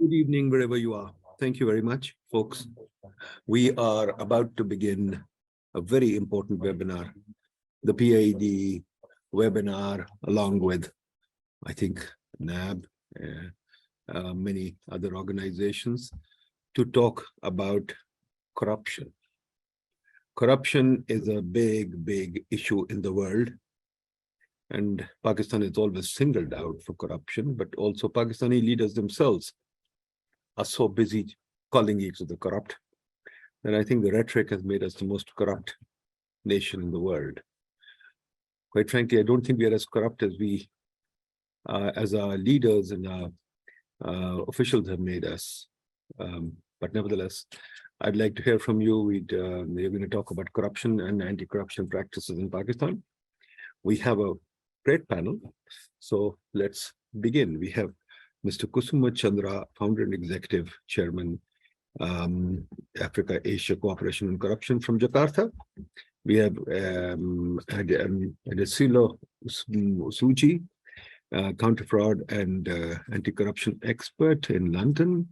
Good evening, wherever you are. Thank you very much, folks. We are about to begin a very important webinar, the PIDE webinar, along with, I think, NAB, many other organizations, to talk about corruption. Corruption is a big, big issue in the world. And Pakistan is always singled out for corruption, but also Pakistani leaders themselves are so busy calling each other corrupt. And I think the rhetoric has made us the most corrupt nation in the world. Quite frankly, I don't think we are as corrupt as as our leaders and our officials have made us. But nevertheless, I'd like to hear from you. We're going to talk about corruption and anti-corruption practices in Pakistan. We have a great panel, so let's begin. We have Mr. Kusuma Chandra, Founder and Executive Chairman, Africa-Asia Cooperation and Corruption from Jakarta. We have Adesola Osuji, counter-fraud and anti-corruption expert in London.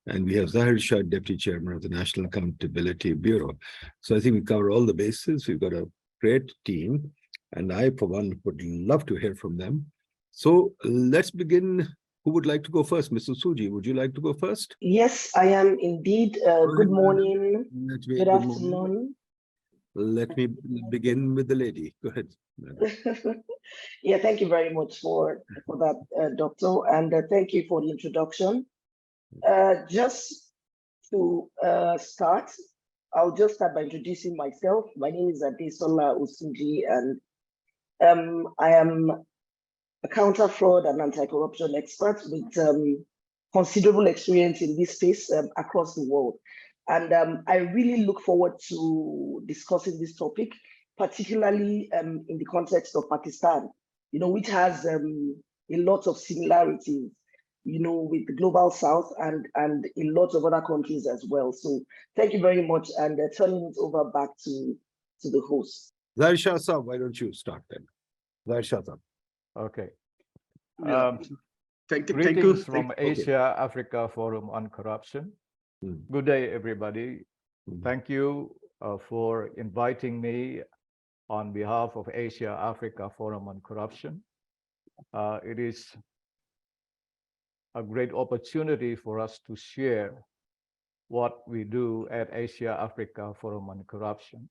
And we have Zahir, Shah, Deputy Chairman of the National Accountability Bureau. So I think we cover all the bases. We've got a great team. And I, for one, would love to hear from them. So let's begin. Who would like to go first? Mr. Osuji, would you like to go first? Yes, I am indeed. Good morning. Good afternoon. Let me begin with the lady. Go ahead. Yeah, thank you very much for that, Doctor. And thank you for the introduction. Just to start, I'll just start by introducing myself. My name is Adesola Osuji, and I am a counter-fraud and anti-corruption expert with considerable experience in this space across the world. And I really look forward to discussing this topic, particularly in the context of Pakistan, which has a lot of similarities, with the global south and in lots of other countries as well. So thank you very much, and turning it over back to the host. Zahir Shah Saab, why don't you start then? Zahir Shah Saab. Okay. Thank you. Greetings from Asia-Africa Forum on Corruption. Good day, everybody. Thank you for inviting me on behalf of Asia-Africa Forum on Corruption. It is a great opportunity for us to share what we do at Asia-Africa Forum on Corruption.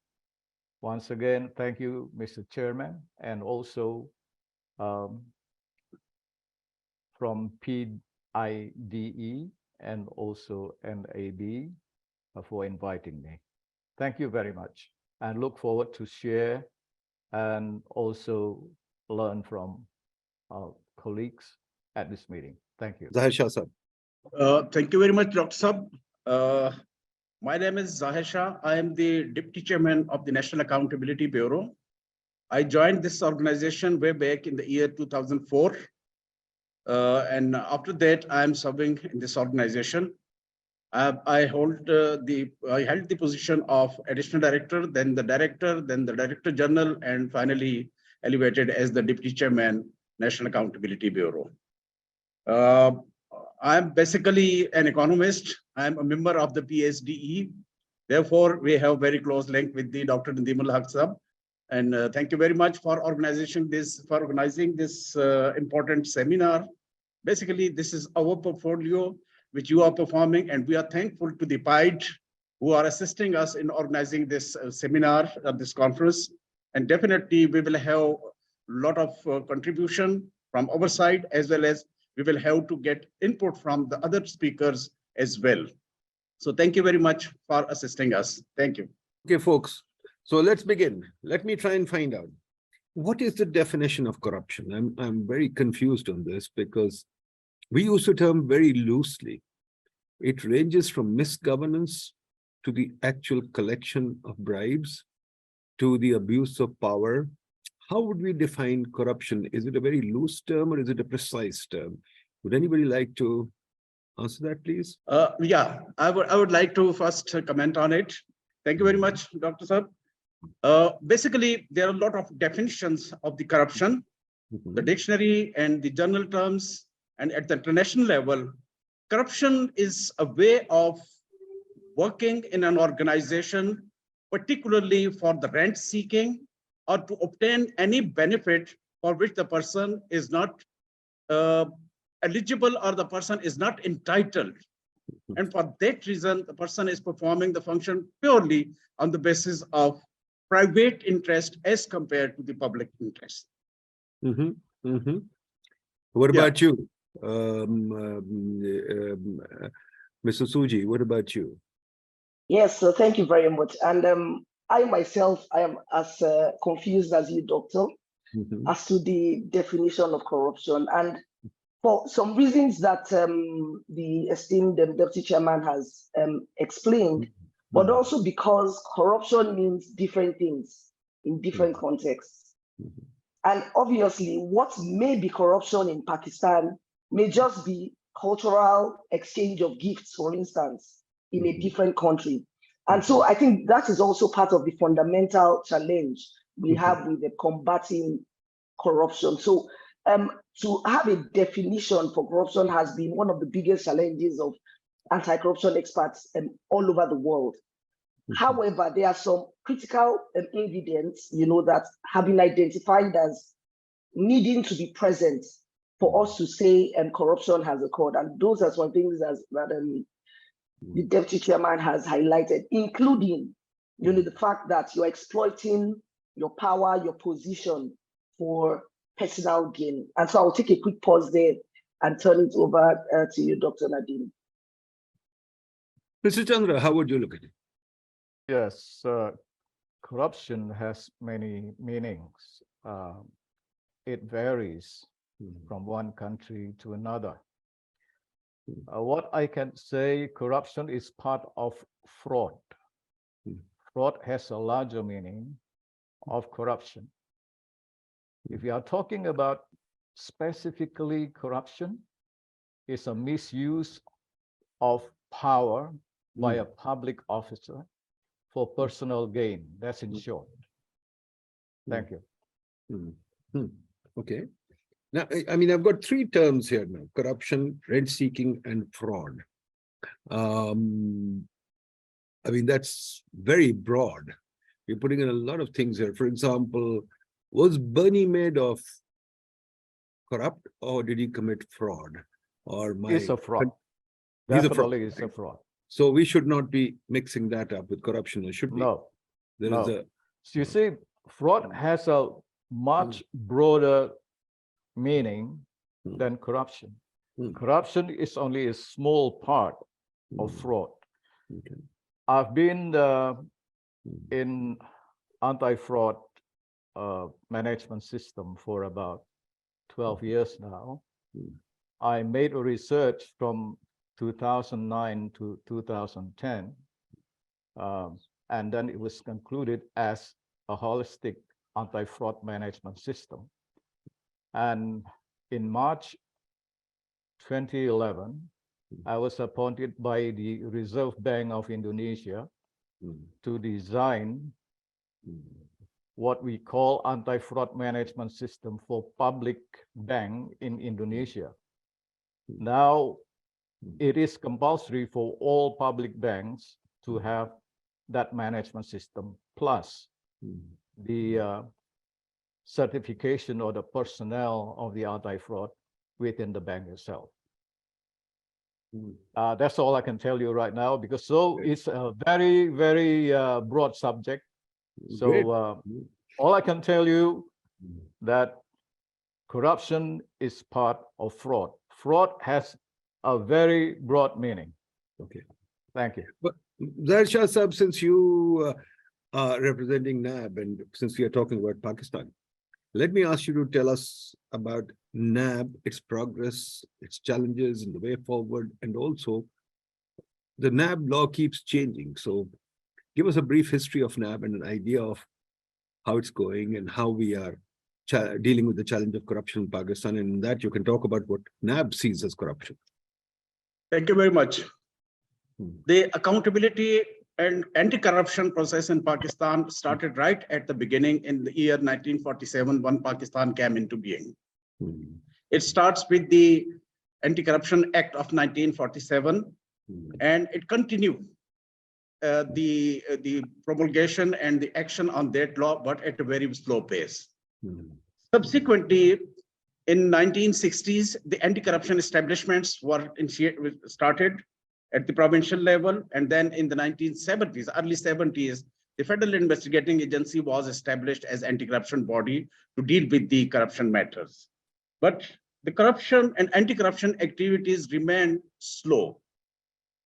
Once again, thank you, Mr. Chairman, and also from PIDE and also NAB for inviting me. Thank you very much, and look forward to share and also learn from our colleagues at this meeting. Thank you. Zahir Shah Saab. Thank you very much, Dr. Saab. My name is Zahir Shah. I am the Deputy Chairman of the National Accountability Bureau. I joined this organization way back in the year 2004. And after that, I am serving in this organization. I held the position of Additional Director, then the Director General, and finally elevated as the Deputy Chairman, National Accountability Bureau. I'm basically an economist. I'm a member of the PSDE. Therefore, we have very close link with the Dr. Nadeem Haque. And thank you very much for organizing this important seminar. Basically, this is our portfolio, which you are performing, and we are thankful to the PIDE who are assisting us in organizing this seminar, this conference. And definitely, we will have a lot of contribution from our side, as well as we will have to get input from the other speakers as well. So thank you very much for assisting us. Thank you. Okay, folks. So let's begin. Let me try and find out. What is the definition of corruption? I'm very confused on this because we use the term very loosely. It ranges from misgovernance to the actual collection of bribes to the abuse of power. How would we define corruption? Is it a very loose term or is it a precise term? Would anybody like to answer that, please? Yeah, I would like to first comment on it. Thank you very much, Dr. Saab. Basically, there are a lot of definitions of the corruption, the dictionary and the journal terms, and at the international level, corruption is a way of working in an organization, particularly for the rent seeking or to obtain any benefit for which the person is not eligible or the person is not entitled. And for that reason, the person is performing the function purely on the basis of private interest as compared to the public interest. What about you, Mr. Osuji? What about you? Yes, so thank you very much. And I myself, I am as confused as you, Doctor, as to the definition of corruption. And for some reasons that the esteemed Deputy Chairman has explained, but also because corruption means different things in different contexts. And obviously, what may be corruption in Pakistan may just be cultural exchange of gifts, for instance, in a different country. And so I think that is also part of the fundamental challenge we have with the combating corruption. So to have a definition for corruption has been one of the biggest challenges of anti-corruption experts all over the world. However, there are some critical ingredients, that have been identified as needing to be present for us to say corruption has occurred. And those are some things that the Deputy Chairman has highlighted, including the fact that you're exploiting your power, your position for personal gain. And so I'll take a quick pause there and turn it over to you, Dr. Nadeem. Mr. Chandra, how would you look at it? Yes, corruption has many meanings. It varies from one country to another. What I can say, corruption is part of fraud. Fraud has a larger meaning of corruption. If you are talking about specifically corruption, it's a misuse of power by a public officer for personal gain. That's in short. Thank you. Okay. Now, I mean, I've got three terms here now: corruption, rent-seeking, and fraud. I mean, that's very broad. You're putting in a lot of things here. For example, was Bernie Madoff corrupt, or did he commit fraud? Or It's a fraud. Definitely it's a fraud. So we should not be mixing that up with corruption, or should we? No. There no. is a. So you see, fraud has a much broader meaning than corruption. Corruption is only a small part of fraud. Okay. I've been in anti-fraud management system for about 12 years now. I made a research from 2009 to 2010, and then it was concluded as a holistic anti-fraud management system. And in March 2011, I was appointed by the Reserve Bank of Indonesia to design what we call anti-fraud management system for public bank in Indonesia. Now, it is compulsory for all public banks to have that management system, plus the certification or the personnel of the anti-fraud within the bank itself. That's all I can tell you right now, because it's a very, very broad subject. So all I can tell you that corruption is part of fraud. Fraud has a very broad meaning. Okay. Thank you. But Zahir Shah Sahab, since you are representing NAB, and since we are talking about Pakistan, let me ask you to tell us about NAB, its progress, its challenges, and the way forward, and also the NAB law keeps changing. So give us a brief history of NAB and an idea of how it's going and how we are dealing with the challenge of corruption in Pakistan. And in that you can talk about what NAB sees as corruption. Thank you very much. The accountability and anti-corruption process in Pakistan started right at the beginning in the year 1947 when Pakistan came into being. It starts with the Anti-Corruption Act of 1947, and it continued the promulgation and the action on that law, but at a very slow pace. Subsequently, in 1960s, the anti-corruption establishments were started at the provincial level, and then in the 1970s, early 70s, the Federal Investigating Agency was established as anti-corruption body to deal with the corruption matters. But the corruption and anti-corruption activities remained slow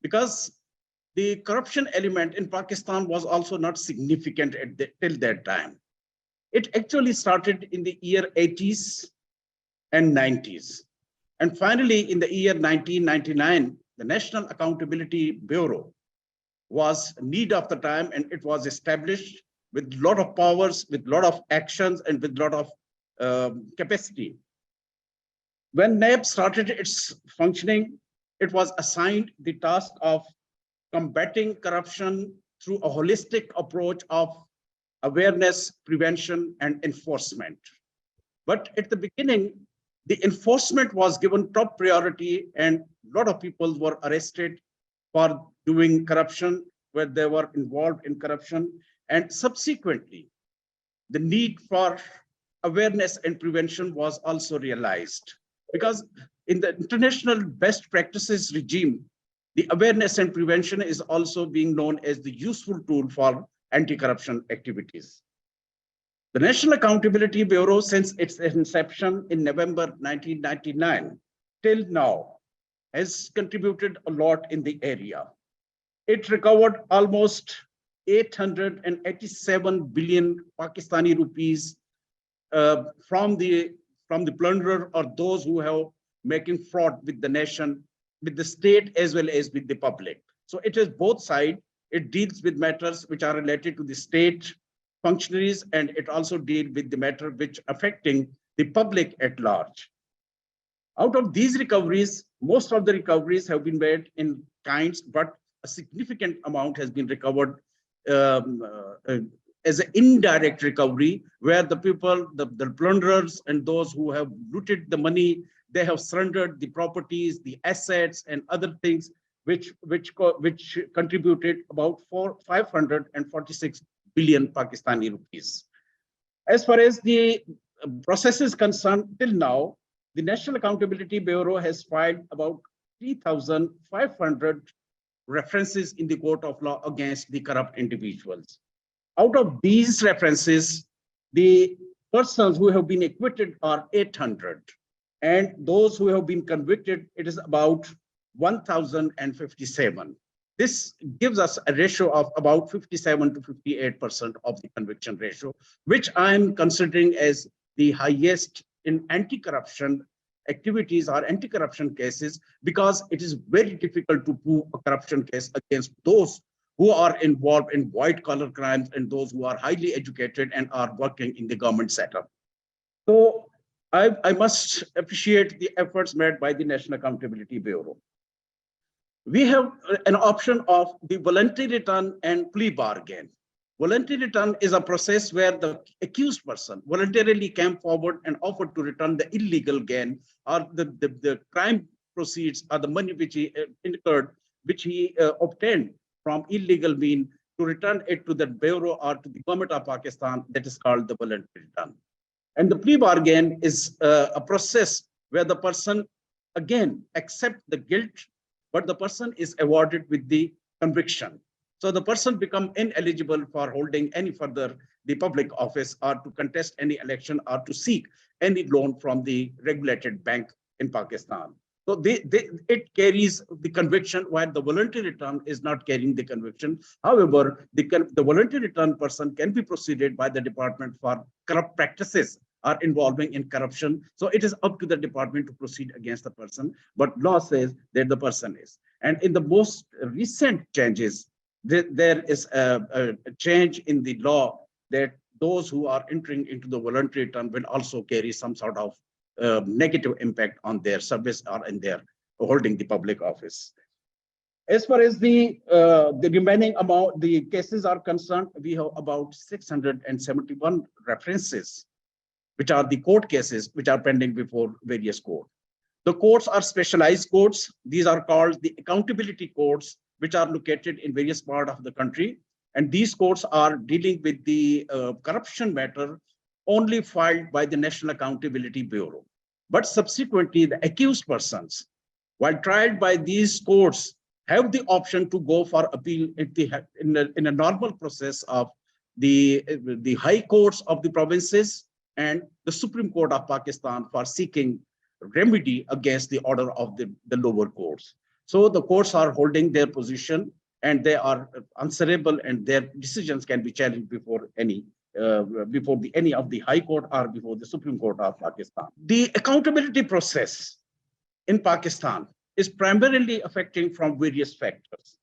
because the corruption element in Pakistan was also not significant till that time. It actually started in the year 80s and 90s. And finally, in the year 1999, the National Accountability Bureau was need of the time, and it was established with a lot of powers, with a lot of actions, and with a lot of capacity. When NAB started its functioning, it was assigned the task of combating corruption through a holistic approach of awareness, prevention, and enforcement. But at the beginning, the enforcement was given top priority, and a lot of people were arrested for doing corruption, where they were involved in corruption. And subsequently, the need for awareness and prevention was also realized. Because in the international best practices regime, the awareness and prevention is also being known as the useful tool for anti-corruption activities. The National Accountability Bureau, since its inception in November 1999 till now, has contributed a lot in the area. It recovered almost 887 billion Pakistani rupees from the plunderer or those who have making fraud with the nation, with the state as well as with the public. So it is both sides. It deals with matters which are related to the state functionaries, and it also deals with the matter which affecting the public at large. Out of these recoveries, most of the recoveries have been made in kinds, but a significant amount has been recovered as an indirect recovery, where the people, the plunderers and those who have looted the money, they have surrendered the properties, the assets, and other things which contributed about 546 billion Pakistani rupees. As far as the process is concerned, till now, the National Accountability Bureau has filed about 3,500 references in the court of law against the corrupt individuals. Out of these references, the persons who have been acquitted are 800, and those who have been convicted, it is about 1,057. This gives us a ratio of about 57 to 58% of the conviction ratio, which I'm considering as the highest in anti-corruption activities or anti-corruption cases, because it is very difficult to prove a corruption case against those who are involved in white-collar crimes and those who are highly educated and are working in the government setup. So I must appreciate the efforts made by the National Accountability Bureau. We have an option of the voluntary return and plea bargain. Voluntary return is a process where the accused person voluntarily came forward and offered to return the illegal gain or the crime proceeds or the money which he incurred, which he obtained from illegal means, to return it to the Bureau or to the government of Pakistan. That is called the voluntary return. And the plea bargain is a process where the person again accepts the guilt, but the person is awarded with the conviction. So the person becomes ineligible for holding any further the public office or to contest any election or to seek any loan from the regulated bank in Pakistan. So it carries the conviction, while the voluntary return is not carrying the conviction. However, the voluntary return person can be proceeded by the department for corrupt practices are involving in corruption. So it is up to the department to proceed against the person, but law says that the person is. And in the most recent changes, there is a change in the law that those who are entering into the voluntary return will also carry some sort of negative impact on their service or in their holding the public office. As far as the remaining amount, the cases are concerned, we have about 671 references, which are the court cases which are pending before various courts. The courts are specialized courts. These are called the accountability courts, which are located in various parts of the country. And these courts are dealing with the corruption matter only filed by the National Accountability Bureau. But subsequently, the accused persons, while tried by these courts, have the option to go for appeal in a normal process of the high courts of the provinces and the Supreme Court of Pakistan for seeking remedy against the order of the lower courts. So the courts are holding their position and they are answerable, and their decisions can be challenged before any of the high court or before the Supreme Court of Pakistan. The accountability process in Pakistan is primarily affecting from various factors.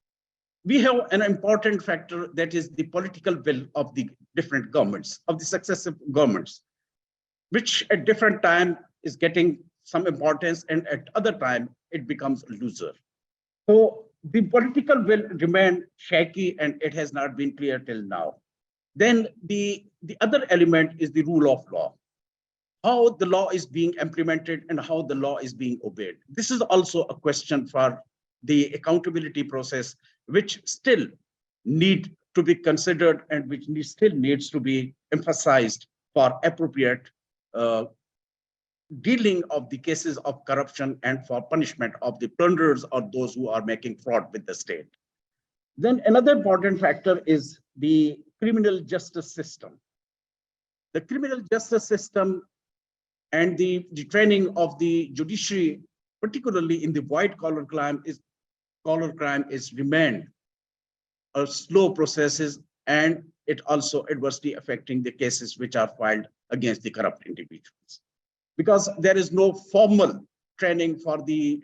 We have an important factor, that is the political will of the different governments, of the successive governments, which at different time is getting some importance, and at other time it becomes a loser. So the political will remain shaky, and it has not been clear till now. Then the other element is the rule of law, how the law is being implemented and how the law is being obeyed. This is also a question for the accountability process, which still need to be considered and which still needs to be emphasized for appropriate dealing of the cases of corruption and for punishment of the plunderers or those who are making fraud with the state. Then another important factor is the criminal justice system. The criminal justice system and the training of the judiciary, particularly in the white-collar crime, is remained a slow processes, and it also adversely affecting the cases which are filed against the corrupt individuals. Because there is no formal training for the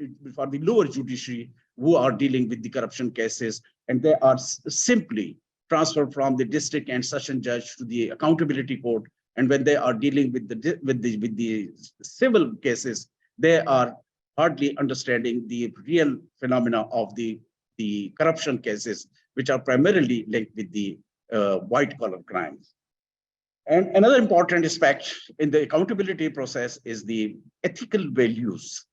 lower judiciary who are dealing with the corruption cases, and they are simply transferred from the district and session judge to the accountability court. And when they are dealing with the civil cases, they are hardly understanding the real phenomena of the corruption cases, which are primarily linked with the white-collar crimes. And another important aspect in the accountability process is the ethical values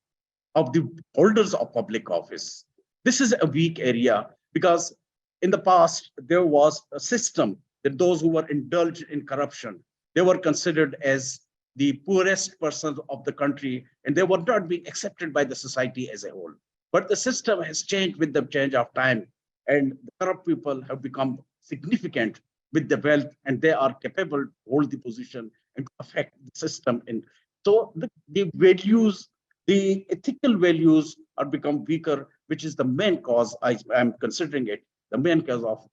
of the holders of public office. This is a weak area because in the past, there was a system that those who were indulged in corruption, they were considered as the poorest persons of the country, and they were not being accepted by the society as a whole. But the system has changed with the change of time, and the corrupt people have become significant with the wealth, and they are capable to hold the position and to affect the system. And so the values, the ethical values are become weaker, which is the main cause, I am considering it, the main cause of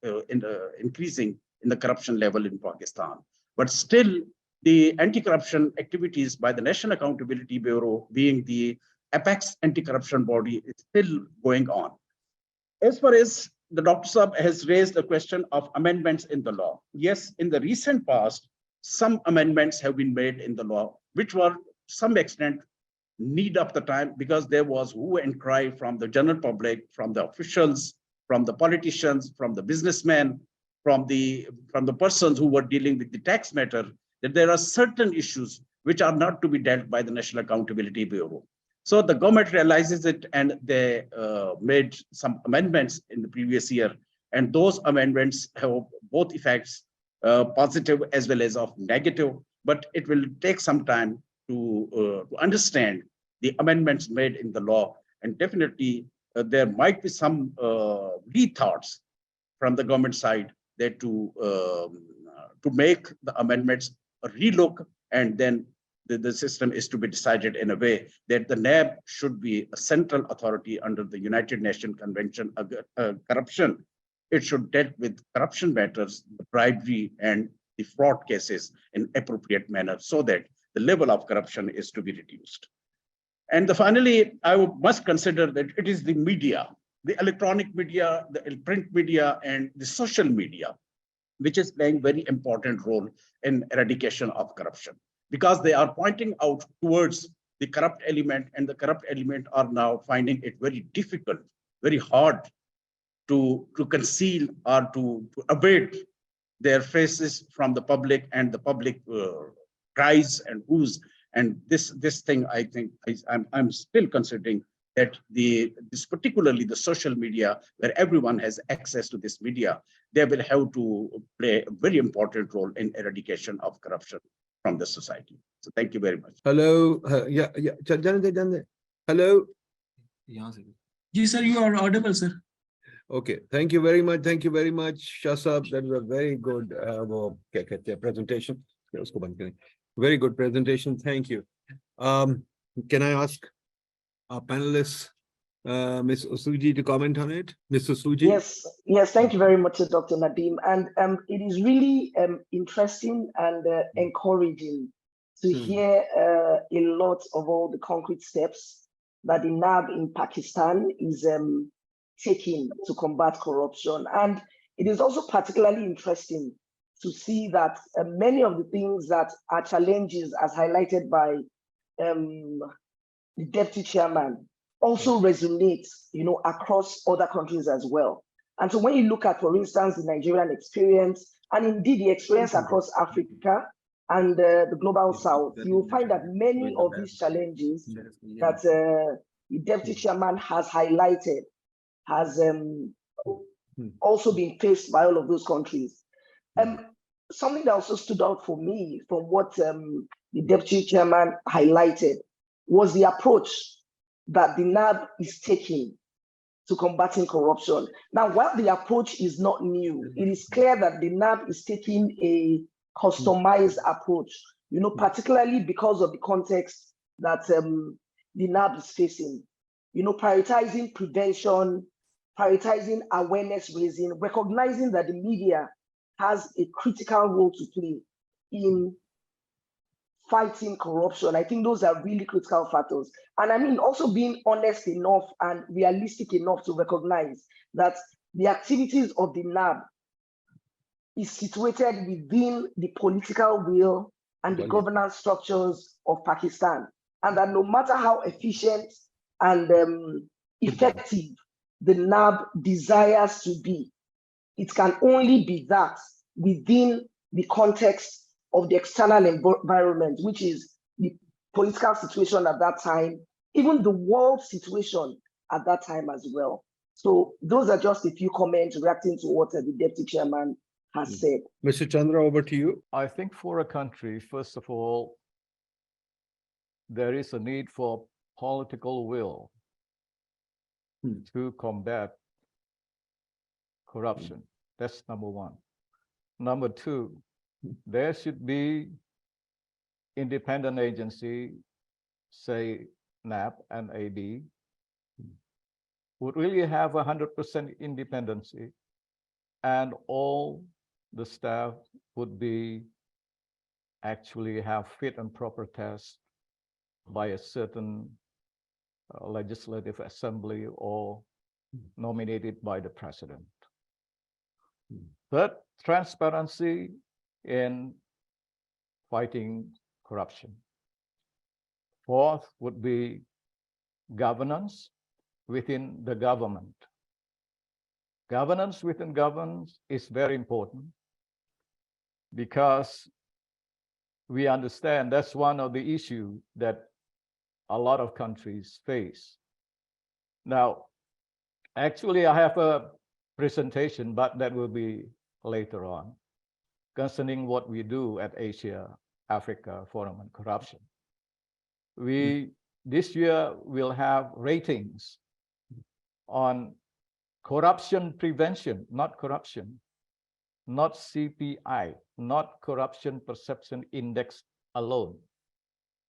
increasing in the corruption level in Pakistan. But still, the anti-corruption activities by the National Accountability Bureau, being the apex anti-corruption body, is still going on. As far as the Dr. Saab has raised the question of amendments in the law. Yes, in the recent past, some amendments have been made in the law, which were to some extent need of the time, because there was hue and cry from the general public, from the officials, from the politicians, from the businessmen, from the persons who were dealing with the tax matter, that there are certain issues which are not to be dealt by the National Accountability Bureau. So the government realizes it, and they made some amendments in the previous year. And those amendments have both effects, positive as well as of negative, but it will take some time to understand the amendments made in the law. And definitely there might be some rethoughts from the government side that to make the amendments a relook, and then the system is to be decided in a way that the NAB should be a central authority under the United Nations Convention of Corruption. It should deal with corruption matters, the bribery and the fraud cases in appropriate manner, so that the level of corruption is to be reduced. And finally, I must consider that it is the media, the electronic media, the print media, and the social media, which is playing very important role in eradication of corruption, because they are pointing out towards the corrupt element, and the corrupt element are now finding it very difficult, very hard to conceal or to abate their faces from the public, and the public cries and whoos, And this thing, I think, I'm still considering that particularly the social media, where everyone has access to this media, they will have to play a very important role in eradication of corruption from the society. So thank you very much. Hello. Yeah. Hello. Yes, sir, you are audible, sir. Okay. Thank you very much. Thank you very much, Shah Sahab. That was a very good presentation. Very good presentation. Thank you. Can I ask our panelists, Ms. Osuji, to comment on it? Ms. Osuji? Yes, thank you very much, Dr. Nadeem. And it is really interesting and encouraging to hear a lot of all the concrete steps that the NAB in Pakistan is taking to combat corruption. And it is also particularly interesting to see that many of the things that are challenges, as highlighted by the deputy chairman, also resonates, across other countries as well. And so when you look at, for instance, the Nigerian experience, and indeed the experience across Africa and the global south, you will find that many of these challenges that the deputy chairman has highlighted has also been faced by all of those countries. Something that also stood out for me from what the deputy chairman highlighted was the approach that the NAB is taking to combating corruption. Now, while the approach is not new, it is clear that the NAB is taking a customized approach, particularly because of the context that the NAB is facing. Prioritizing prevention, prioritizing awareness raising, recognizing that the media has a critical role to play in fighting corruption. I think those are really critical factors. And I mean, also being honest enough and realistic enough to recognize that the activities of the NAB is situated within the political will and the governance structures of Pakistan. And that no matter how efficient and effective the NAB desires to be, it can only be that within the context of the external environment, which is the political situation at that time, even the world situation at that time as well. So those are just a few comments reacting to what the deputy chairman has said. Mr. Chandra, over to you. I think for a country, first of all, there is a need for political will to combat corruption. That's number one. Number two, there should be independent agency, say NAB and AD, would really have 100% independency, and all the staff would be actually have fit and proper tests by a certain legislative assembly or nominated by the president. Third, transparency in fighting corruption. Fourth would be governance within the government. Governance within governance is very important because we understand that's one of the issues that a lot of countries face. Now, actually, I have a presentation, but that will be later on, concerning what we do at Asia Africa Forum on Corruption. This year will have ratings on corruption prevention, not corruption, not CPI, not corruption perception index alone,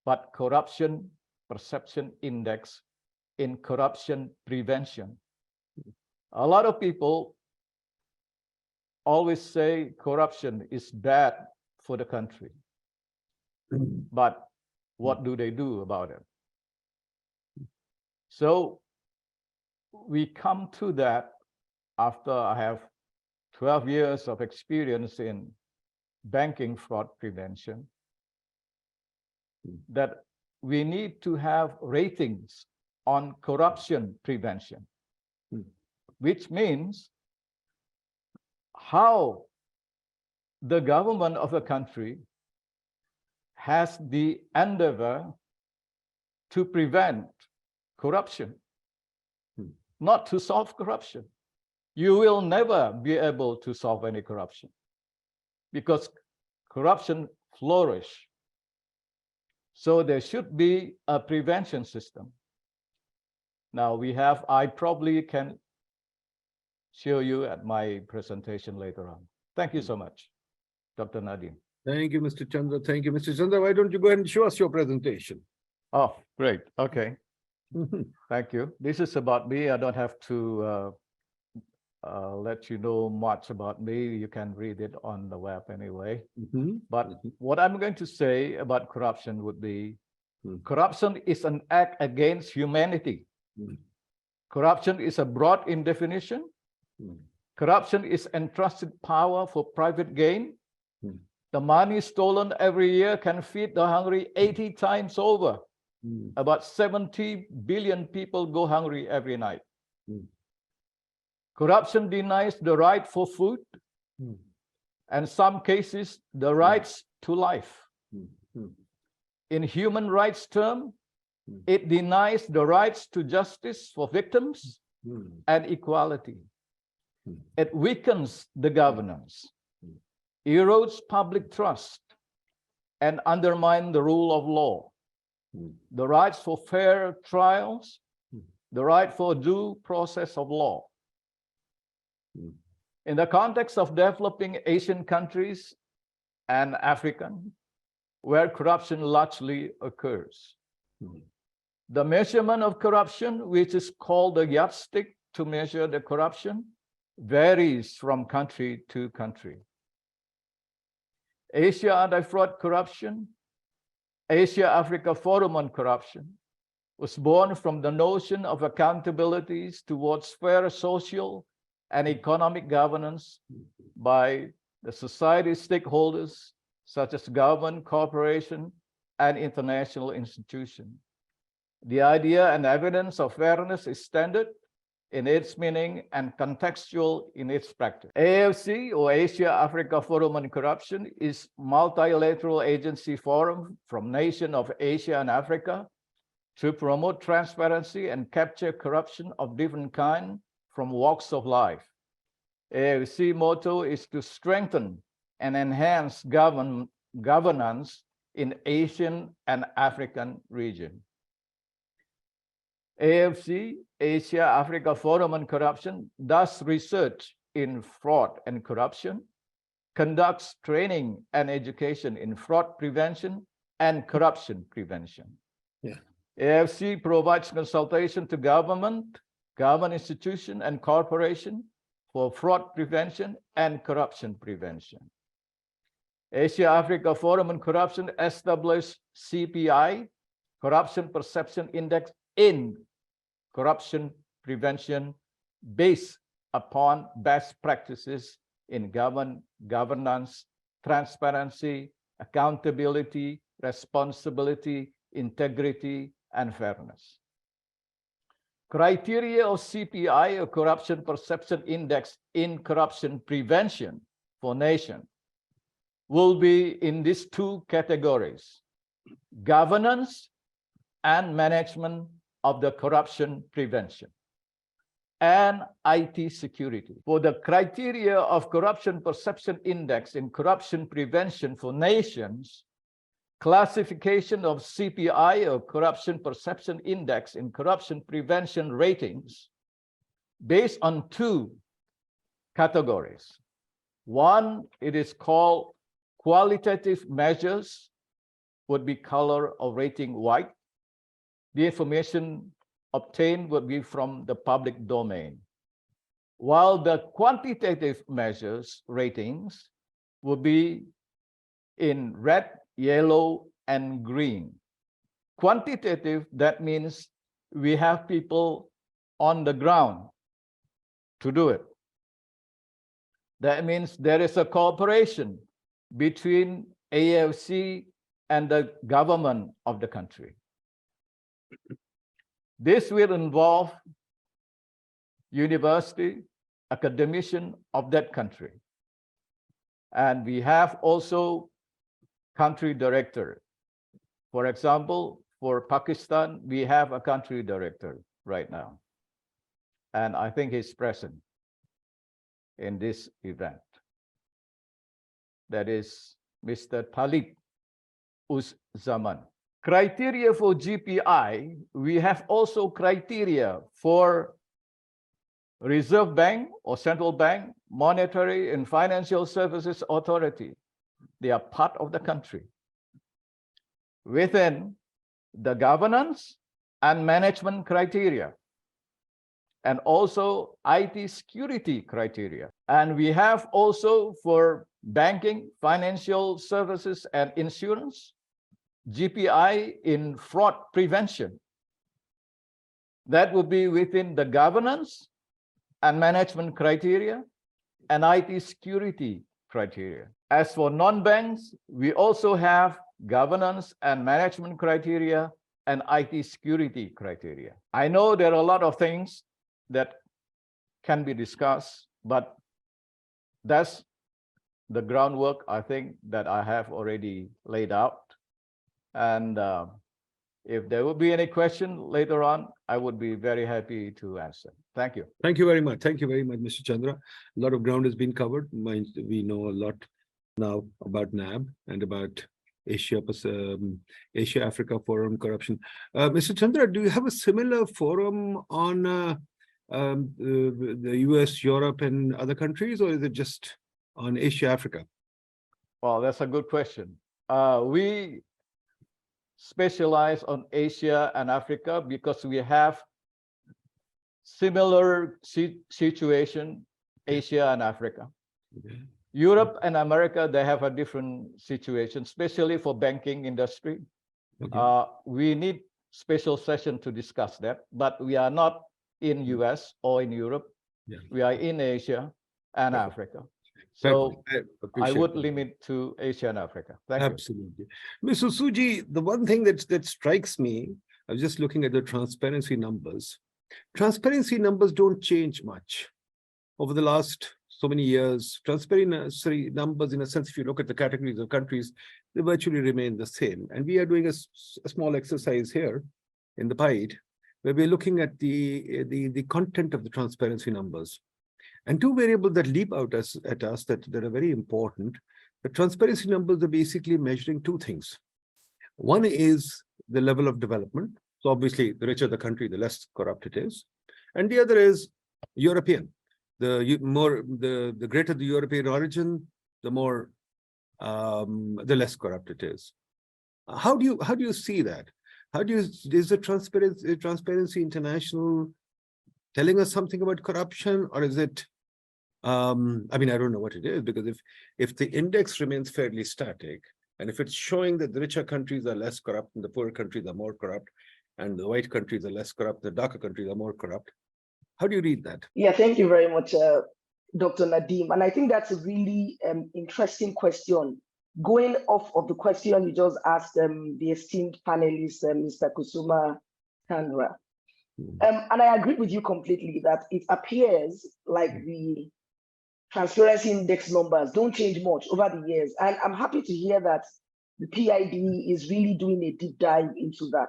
but corruption perception index in corruption prevention. A lot of people always say corruption is bad for the country, but what do they do about it? So we come to that after I have 12 years of experience in banking fraud prevention, that we need to have ratings on corruption prevention, which means how the government of a country has the endeavor to prevent corruption, not to solve corruption. You will never be able to solve any corruption because corruption flourishes. So there should be a prevention system. Now I probably can show you at my presentation later on. Thank you so much, Dr. Nadeem. Thank you, Mr. Chandra. Thank you, Mr. Chandra. Why don't you go ahead and show us your presentation? Oh, great. Okay. Thank you. This is about me. I don't have to let you know much about me. You can read it on the web anyway. But what I'm going to say about corruption would be, corruption is an act against humanity. Corruption is a broad in definition. Corruption is entrusted power for private gain. The money stolen every year can feed the hungry 80 times over. About 70 billion people go hungry every night. Corruption denies the right for food, and in some cases, the rights to life. In human rights terms, it denies the rights to justice for victims and equality. It weakens the governance, erodes public trust, and undermines the rule of law, the rights for fair trials, the right for due process of law. In the context of developing Asian countries and African, where corruption largely occurs, the measurement of corruption, which is called the yardstick to measure the corruption, varies from country to country. Asia Anti-Fraud Corruption, Asia-Africa Forum on Corruption, was born from the notion of accountabilities towards fair social and economic governance by the society stakeholders, such as government, corporation, and international institutions. The idea and evidence of fairness is standard in its meaning and contextual in its practice. AFC, or Asia Africa Forum on Corruption, is multilateral agency forum from nations of Asia and Africa to promote transparency and capture corruption of different kinds from walks of life. AFC motto is to strengthen and enhance governance in Asian and African region. AFC, Asia Africa Forum on Corruption, does research in fraud and corruption, conducts training and education in fraud prevention and corruption prevention. AFC provides consultation to government institution, and corporation for fraud prevention and corruption prevention. Asia Africa Forum on Corruption established CPI, Corruption Perception Index, in corruption prevention based upon best practices in governance, transparency, accountability, responsibility, integrity, and fairness. Criteria of CPI, or Corruption Perception Index, in corruption prevention for nation will be in these two categories: governance and management of the corruption prevention, and IT security. For the criteria of Corruption Perception Index in corruption prevention for nations, classification of CPI, or Corruption Perception Index in corruption prevention ratings, based on two categories. One, it is called qualitative measures, would be color or rating white. The information obtained would be from the public domain, while the quantitative measures ratings would be in red, yellow, and green. Quantitative, that means we have people on the ground to do it. That means there is a cooperation between AFC and the government of the country. This will involve university, academician of that country. And we have also country director For example, for Pakistan, we have a country director right now. And I think he's present in this event. That is Mr. Talib Uz-Zaman. Criteria for GPI, we have also criteria for Reserve Bank or Central Bank, Monetary and Financial Services Authority. They are part of the country. Within the governance and management criteria, and also IT security criteria. And we have also for banking, financial services, and insurance, GPI in fraud prevention. That would be within the governance and management criteria and IT security criteria. As for non-banks, we also have governance and management criteria and IT security criteria. I know there are a lot of things that can be discussed, but that's the groundwork, I think, that I have already laid out. And if there will be any question later on, I would be very happy to answer. Thank you. Thank you very much. Thank you very much, Mr. Chandra. A lot of ground has been covered. We know a lot now about NAB and about Asia-Africa Forum on Corruption. Mr. Chandra, do you have a similar forum on the US, Europe, and other countries, or is it just on Asia-Africa? Well, that's a good question. We specialize on Asia and Africa because we have similar situation, Asia and Africa. Okay. Europe and America, they have a different situation, especially for banking industry. Okay. We need special session to discuss that, but we are not in US or in Europe. Yeah. We are in Asia and Africa. So I would limit to Asia and Africa. Thank you. Absolutely. Ms. Osuji, the one thing that strikes me, I was just looking at the transparency numbers. Transparency numbers don't change much over the last so many years. Transparency numbers, in a sense, if you look at the categories of countries, they virtually remain the same. And we are doing a small exercise here in the PIDE, where we're looking at the content of the transparency numbers. And two variables that leap out at us that are very important. The transparency numbers are basically measuring two things. One is the level of development. So obviously, the richer the country, the less corrupt it is. And the other is European. The greater the European origin, the less corrupt it is. How do you see that? Is the Transparency International telling us something about corruption, or is it? I mean, I don't know what it is, because if the index remains fairly static, and if it's showing that the richer countries are less corrupt and the poorer countries are more corrupt, and the white countries are less corrupt, the darker countries are more corrupt, how do you read that? Yeah, thank you very much, Dr. Nadeem. And I think that's a really interesting question. Going off of the question you just asked the esteemed panelist, Mr. Kusuma Chandra. And I agree with you completely that it appears like the transparency index numbers don't change much over the years. And I'm happy to hear that the PIDE is really doing a deep dive into that.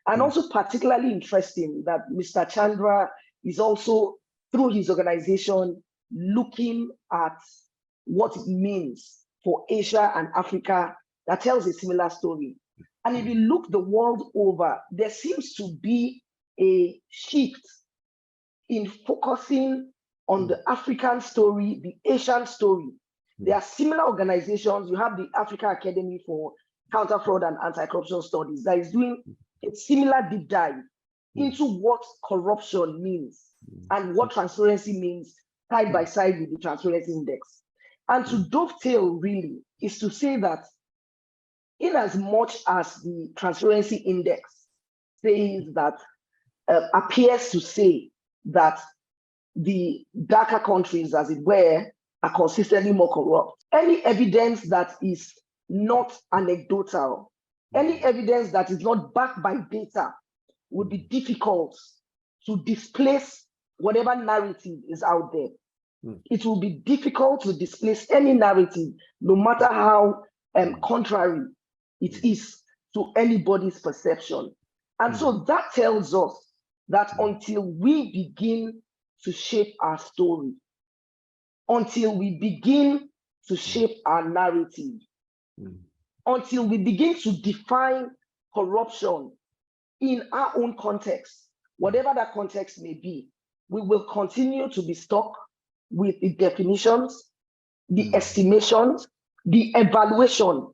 And also particularly interesting that Mr. Chandra is also, through his organization, looking at what it means for Asia and Africa. That tells a similar story. And if you look the world over, there seems to be a shift in focusing on the African story, the Asian story. There are similar organizations. You have the Africa Academy for Counter Fraud and Anti-Corruption Studies that is doing a similar deep dive into what corruption means and what transparency means side by side with the Transparency Index. And to dovetail really is to say that in as much as the Transparency Index says that, appears to say that the darker countries, as it were, are consistently more corrupt, any evidence that is not anecdotal, any evidence that is not backed by data would be difficult to displace whatever narrative is out there. It will be difficult to displace any narrative, no matter how contrary it is to anybody's perception. And so that tells us that until we begin to shape our story, until we begin to shape our narrative, until we begin to define corruption in our own context, whatever that context may be, we will continue to be stuck with the definitions, the estimations, the evaluation,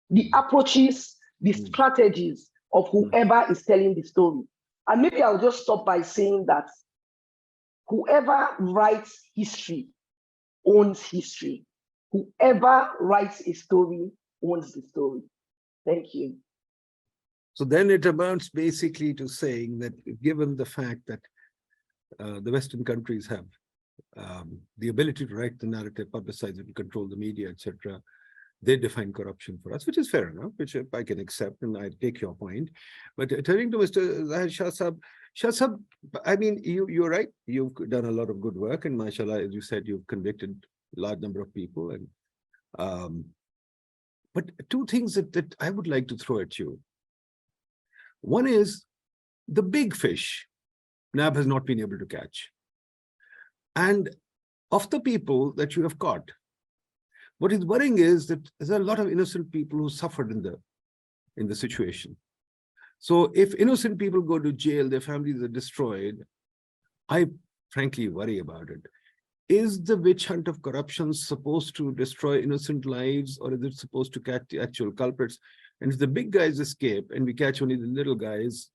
the approaches, the strategies of whoever is telling the story. And maybe I'll just stop by saying that whoever writes history owns history. Whoever writes a story owns the story. Thank you. So then it amounts basically to saying that given the fact that the Western countries have the ability to write the narrative, publicize it, control the media, etc., they define corruption for us, which is fair enough, which I can accept, and I take your point. But turning to Mr. Zahir Shah Sab, I mean, you're right. You've done a lot of good work, and mashallah, as you said, you've convicted a large number of people. And but two things that I would like to throw at you. One is the big fish NAB has not been able to catch. And of the people that you have caught, what is worrying is that there's a lot of innocent people who suffered in the situation. So if innocent people go to jail, their families are destroyed, I frankly worry about it. Is the witch hunt of corruption supposed to destroy innocent lives, or is it supposed to catch the actual culprits? And if the big guys escape and we catch only the little guys,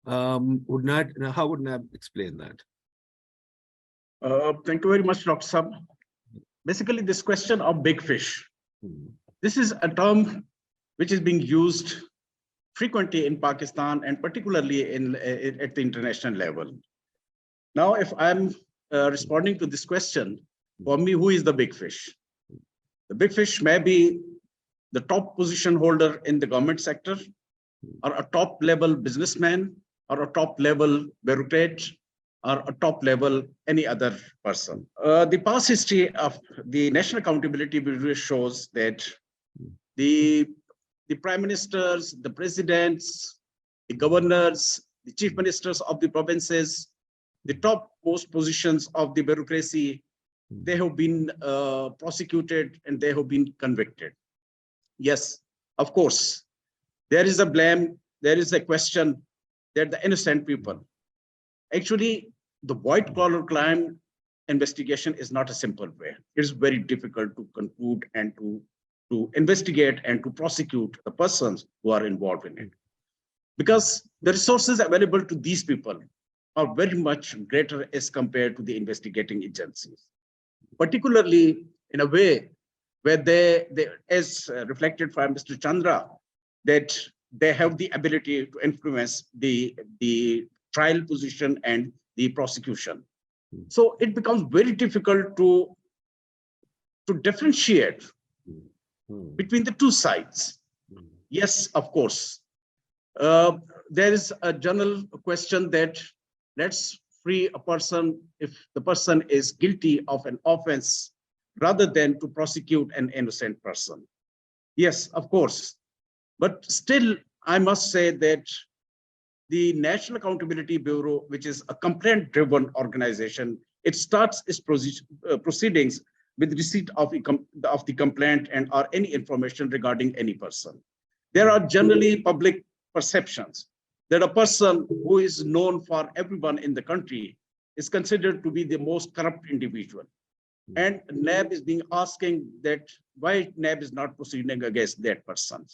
how would NAB explain that? Thank you very much, Dr. Sab. Basically, this question of big fish, this is a term which is being used frequently in Pakistan and particularly at the international level. Now, if I'm responding to this question, for me, who is the big fish? The big fish may be the top position holder in the government sector, or a top level businessman, or a top level bureaucrat, or a top level any other person. The past history of the National Accountability Bureau shows that the prime ministers, the presidents, the governors, the chief ministers of the provinces, the top most positions of the bureaucracy, they have been prosecuted and they have been convicted. Yes, of course, there is a blame, there is a question that the innocent people. Actually, the white collar crime investigation is not a simple way. It is very difficult to conclude and to investigate and to prosecute the persons who are involved in it. Because the resources available to these people are very much greater as compared to the investigating agencies. Particularly in a way where they as reflected by Mr. Chandra, that they have the ability to influence the trial position and the prosecution. So it becomes very difficult to differentiate between the two sides. Yes, of course. There is a general question that let's free a person if the person is guilty of an offense rather than to prosecute an innocent person. Yes, of course. But still, I must say that the National Accountability Bureau, which is a complaint-driven organization, it starts its proceedings with receipt of the complaint and or any information regarding any person. There are generally public perceptions that a person who is known for everyone in the country is considered to be the most corrupt individual. And NAB is being asking that why NAB is not proceeding against that person.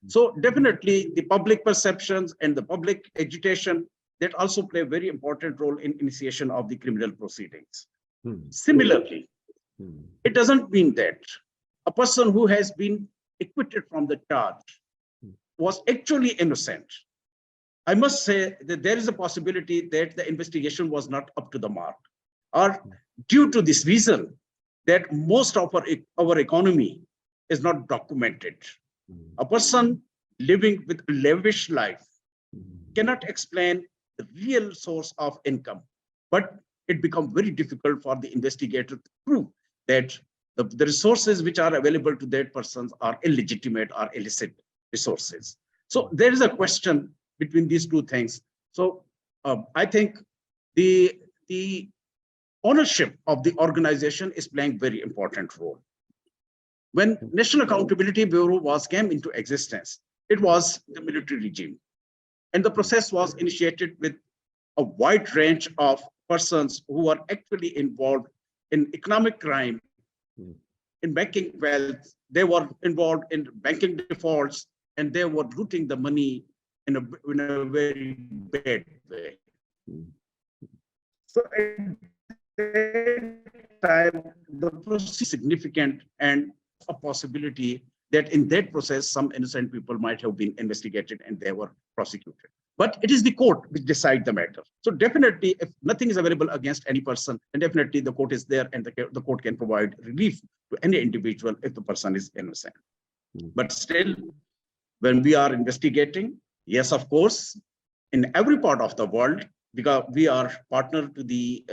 So definitely the public perceptions and the public agitation that also play a very important role in initiation of the criminal proceedings. Similarly, it doesn't mean that a person who has been acquitted from the charge was actually innocent. I must say that there is a possibility that the investigation was not up to the mark, or due to this reason that most of our economy is not documented. A person living with a lavish life cannot explain the real source of income, but it becomes very difficult for the investigator to prove that the resources which are available to that person are illegitimate or illicit resources. So there is a question between these two things. So I think the ownership of the organization is playing very important role. When National Accountability Bureau came into existence, it was the military regime. And the process was initiated with a wide range of persons who were actually involved in economic crime, in banking wealth. They were involved in banking defaults, and they were looting the money in a very bad way. So at that time, the process is significant and a possibility that in that process, some innocent people might have been investigated and they were prosecuted. But it is the court which decides the matter. So definitely, if nothing is available against any person, then definitely the court is there and the court can provide relief to any individual if the person is innocent. But still, when we are investigating, yes, of course, in every part of the world, because we are partner to the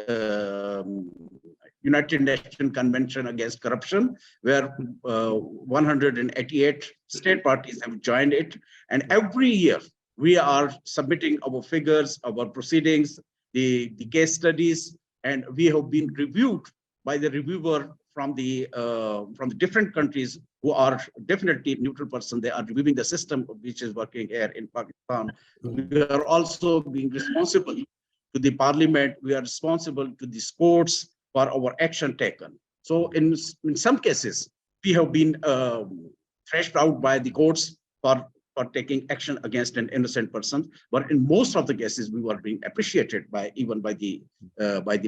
United Nations Convention Against Corruption, where 188 state parties have joined it. And every year, we are submitting our figures, our proceedings, the case studies, and we have been reviewed by the reviewer from the different countries who are definitely neutral person. They are reviewing the system which is working here in Pakistan. We are also being responsible to the parliament. We are responsible to the courts for our action taken. So in some cases, we have been thrashed out by the courts for taking action against an innocent person. But in most of the cases, we were being appreciated by even by the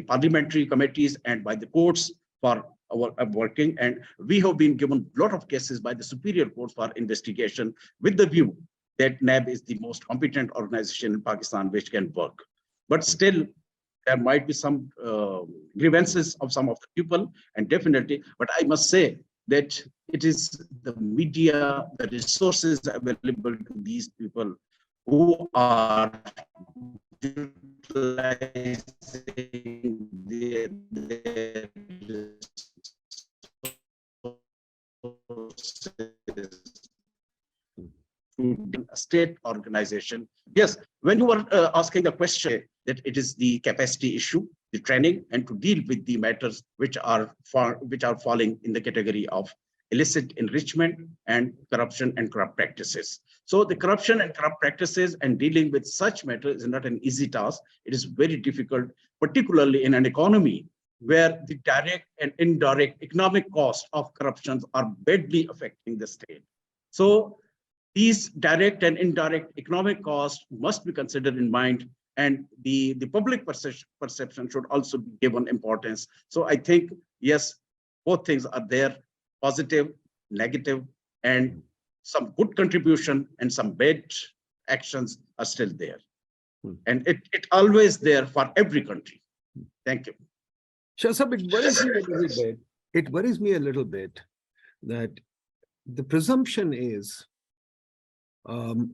parliamentary committees and by the courts for our working. And we have been given a lot of cases by the superior court for investigation with the view that NAB is the most competent organization in Pakistan which can work. But still, there might be some grievances of some of the people, and definitely, but I must say that it is the media, the resources available to these people who are utilizing their a state organization. Yes, when you were asking the question that it is the capacity issue, the training, and to deal with the matters which are falling in the category of illicit enrichment and corruption and corrupt practices. So the corruption and corrupt practices and dealing with such matters is not an easy task. It is very difficult, particularly in an economy where the direct and indirect economic costs of corruption are badly affecting the state. So these direct and indirect economic costs must be considered in mind, and the public perception should also be given importance. So I think, yes, both things are there, positive, negative, and some good contribution and some bad actions are still there. And it always there for every country. Thank you. Shah, it worries me a little bit. It worries me a little bit that the presumption is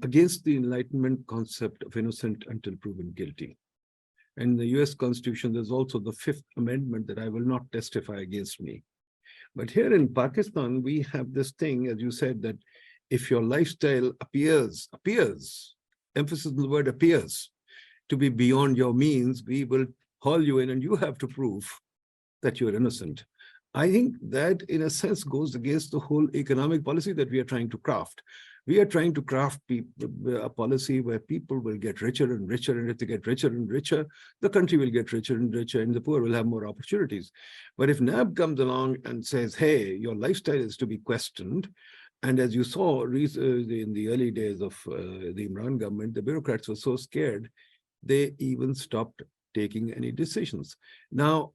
against the Enlightenment concept of innocent until proven guilty. And in the US Constitution, there's also the 5th Amendment that I will not testify against me. But here in Pakistan, we have this thing, as you said, that if your lifestyle appears, emphasis on the word appears, to be beyond your means, we will haul you in and you have to prove that you're innocent. I think that, in a sense, goes against the whole economic policy that we are trying to craft. We are trying to craft a policy where people will get richer and richer, and if they get richer and richer, the country will get richer and richer, and the poor will have more opportunities. But if NAB comes along and says, hey, your lifestyle is to be questioned, and as you saw in the early days of the Imran government, the bureaucrats were so scared, they even stopped taking any decisions. Now,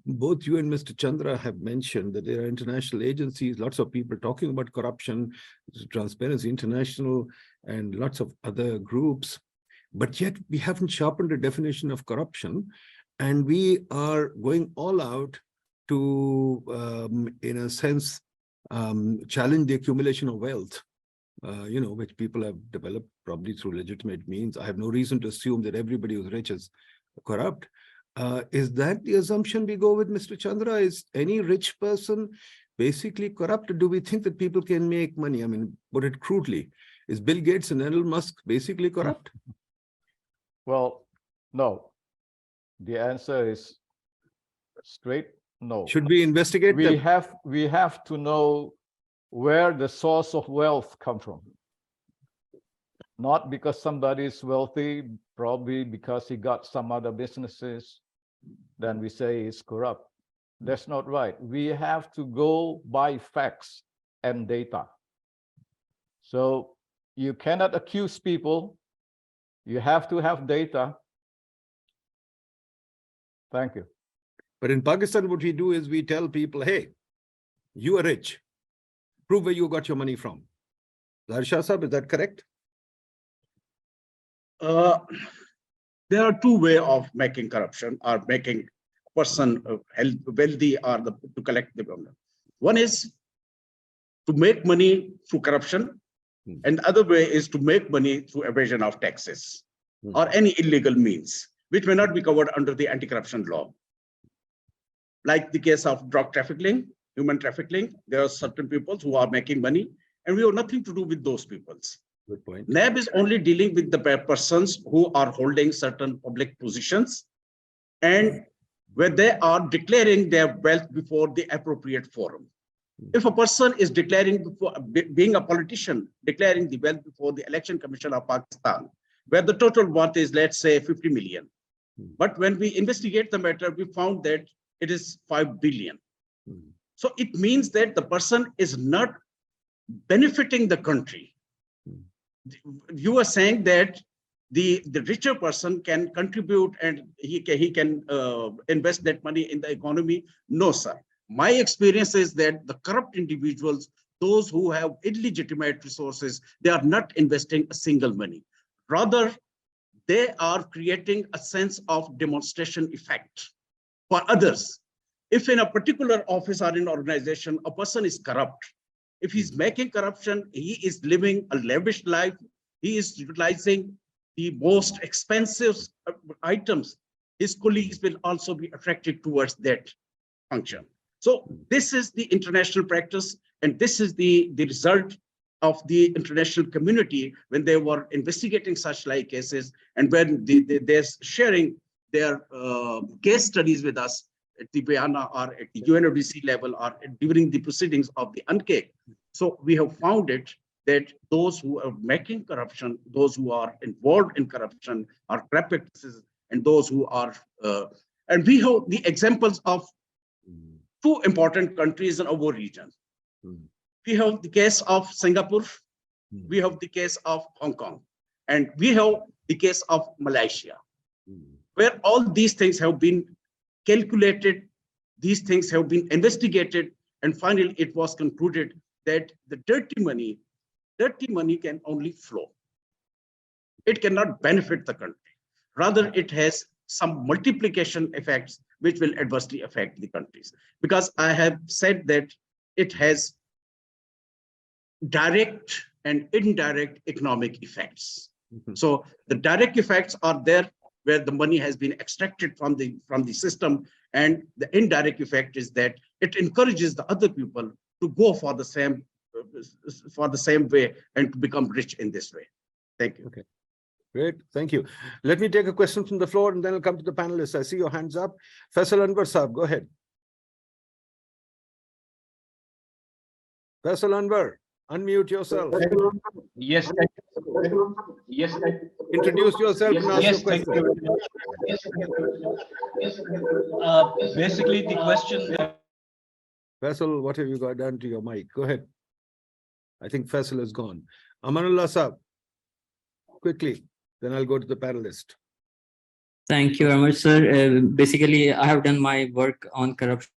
both you and Mr. Chandra have mentioned that there are international agencies, lots of people talking about corruption, Transparency International, and lots of other groups, but yet we haven't sharpened the definition of corruption, and we are going all out to, in a sense, challenge the accumulation of wealth, which people have developed probably through legitimate means. I have no reason to assume that everybody who's rich is corrupt. Is that the assumption we go with, Mr. Chandra? Is any rich person basically corrupt? Or do we think that people can make money? I mean, put it crudely, Is Bill Gates and Elon Musk basically corrupt? Well, no. The answer is straight no. Should we investigate We them? have to know where the source of wealth come from. Not because somebody is wealthy, probably because he got some other businesses, then we say he's corrupt. That's not right. We have to go by facts and data. So you cannot accuse people. You have to have data. Thank you. But in Pakistan, what we do is we tell people, hey, you are rich. Prove where you got your money from. Zahir Shah Sahab, is that correct? There are two ways of making corruption or making a person wealthy or to collect the government. One is to make money through corruption, and the other way is to make money through evasion of taxes or any illegal means, which may not be covered under the anti-corruption law. Like the case of drug trafficking, human trafficking, there are certain people who are making money, and we have nothing to do with those peoples. Good point. NAB is only dealing with the persons who are holding certain public positions and where they are declaring their wealth before the appropriate forum. If a person is declaring, being a politician, declaring the wealth before the Election Commission of Pakistan, where the total worth is, let's say, 50 million. But when we investigate the matter, we found that it is 5 billion. So it means that the person is not benefiting the country. You are saying that the richer person can contribute and he can invest that money in the economy. No, sir. My experience is that the corrupt individuals, those who have illegitimate resources, they are not investing a single money. Rather, they are creating a sense of demonstration effect for others. If in a particular office or in organization, a person is corrupt, if he's making corruption, he is living a lavish life, he is utilizing the most expensive items, his colleagues will also be attracted towards that function. So this is the international practice, and this is the result of the international community when they were investigating such like cases, and when they're sharing their case studies with us at the Vienna or at the UNODC level or during the proceedings of the UNCAC. So we have found it that those who are making corruption, those who are involved in corruption or corrupt practices, and those who are, and we have the examples of two important countries in our region. We have the case of Singapore, we have the case of Hong Kong, and we have the case of Malaysia, where all these things have been calculated, these things have been investigated, and finally it was concluded that the dirty money can only flow. It cannot benefit the country. Rather, it has some multiplication effects which will adversely affect the countries. Because I have said that it has direct and indirect economic effects. So the direct effects are there where the money has been extracted from the system, and the indirect effect is that it encourages the other people to go for the same way and to become rich in this way. Thank you. Okay. Great, thank you. Let me take a question from the floor and then I'll come to the panelists. I see your hands up. Faisal Anwar Saab, go ahead. Faisal Anwar, unmute yourself. Yes, yes. Introduce yourself and ask your question. Basically, the question. Faisal, what have you got done to your mic? Go ahead. I think Faisal is gone. Amanullah Saab, quickly. Then I'll go to the panelist. Thank you very much, sir. Basically, I have done my work on corruption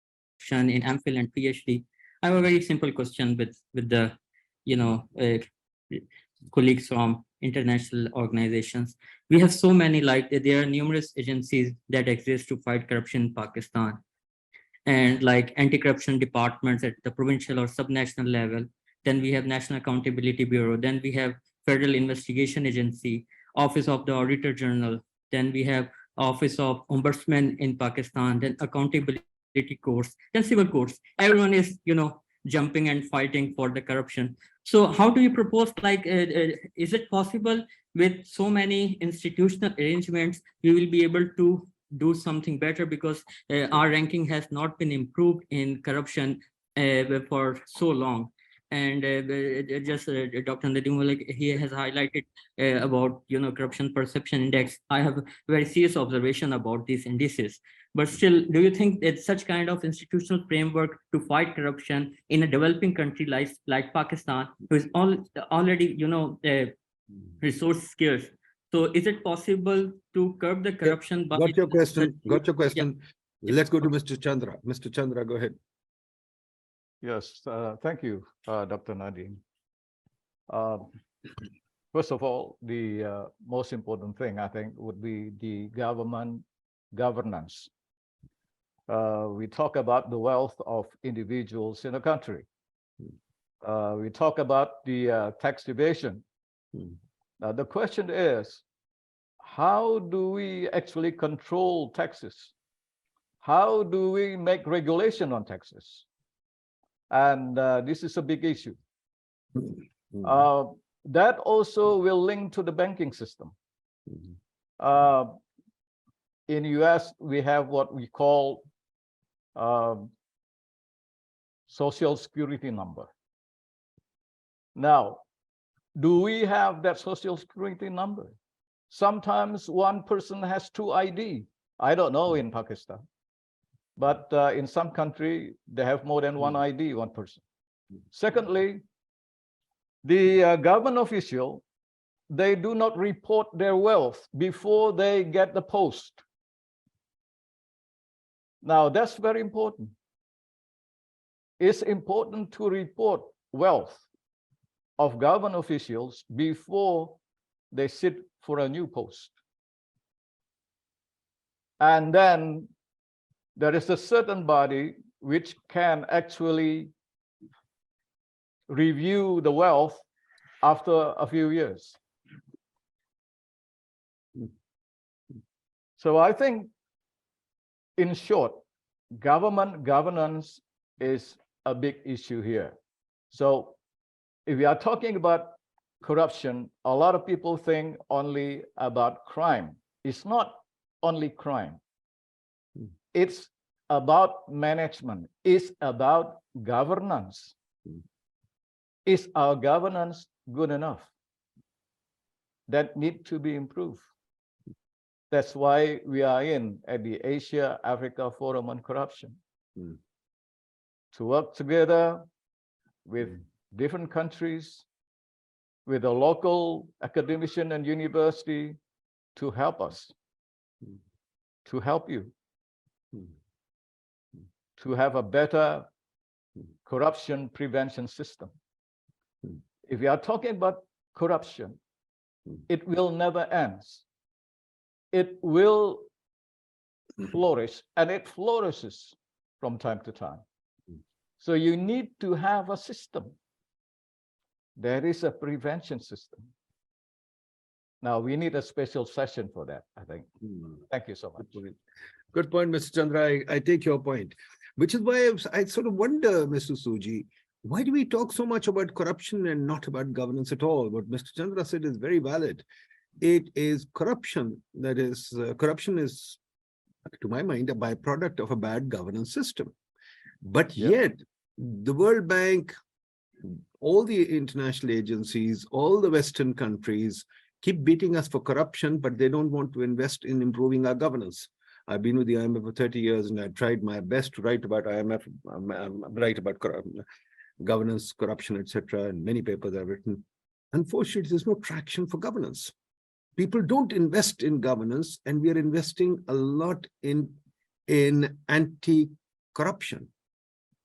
in MPhil and PhD. I have a very simple question with the, colleagues from international organizations. We have so many, like there are numerous agencies that exist to fight corruption in Pakistan, and like anti-corruption departments at the provincial or subnational level. Then we have National Accountability Bureau. Then we have Federal Investigation Agency, Office of the Auditor General. Then we have Office of Ombudsman in Pakistan, then accountability courts, then civil courts. Everyone is, jumping and fighting for the corruption. So how do you propose, like, is it possible with so many institutional arrangements, we will be able to do something better, because our ranking has not been improved in corruption for so long. And Dr. Nadeem, like, he has highlighted about, corruption perception index. I have a very serious observation about these indices. But still, do you think that such kind of institutional framework to fight corruption in a developing country like Pakistan, who is already, resource scarce, so is it possible to curb the corruption? Got your question. Got your Yeah. question. Let's go to Mr. Chandra. Mr. Chandra, go ahead. Yes, thank you, Dr. Nadeem. First of all, the most important thing, I think, would be the government governance. We talk about the wealth of individuals in a country. We talk about the tax evasion. Now, the question is, how do we actually control taxes? How do we make regulation on taxes? And this is a big issue. That also will link to the banking system. In US, we have what we call Social Security number. Now, do we have that Social Security number? Sometimes one person has 2 ID. I don't know in Pakistan. But in some country, they have more than 1 ID, one person. Secondly, the government official, they do not report their wealth before they get the post. Now, that's very important. It's important to report wealth of government officials before they sit for a new post. And then there is a certain body which can actually review the wealth after a few years. So I think, in short, government governance is a big issue here. So if we are talking about corruption, a lot of people think only about crime. It's not only crime. It's about management. It's about governance. Is our governance good enough? That need to be improved. That's why we are at the Asia-Africa Forum on Corruption. To work together with different countries, with the local academician and university to help us, to help you, to have a better corruption prevention system. If we are talking about corruption, it will never end. It will flourish, and it flourishes from time to time. So you need to have a system. There is a prevention system. Now, we need a special session for that, I think. Thank you so much. Good point, Mr. Chandra. I take your point, which is why I sort of wonder, Mr. Osuji, why do we talk so much about corruption and not about governance at all? What Mr. Chandra said is very valid. It is corruption that is, corruption is, to my mind, a byproduct of a bad governance system. But yet, the World Bank, all the international agencies, all the Western countries keep beating us for corruption, but they don't want to invest in improving our governance. I've been with the IMF for 30 years, and I've tried my best to write about IMF, write about governance, corruption, etc. And many papers I've written. Unfortunately, there's no traction for governance. People don't invest in governance, and we are investing a lot in anti-corruption.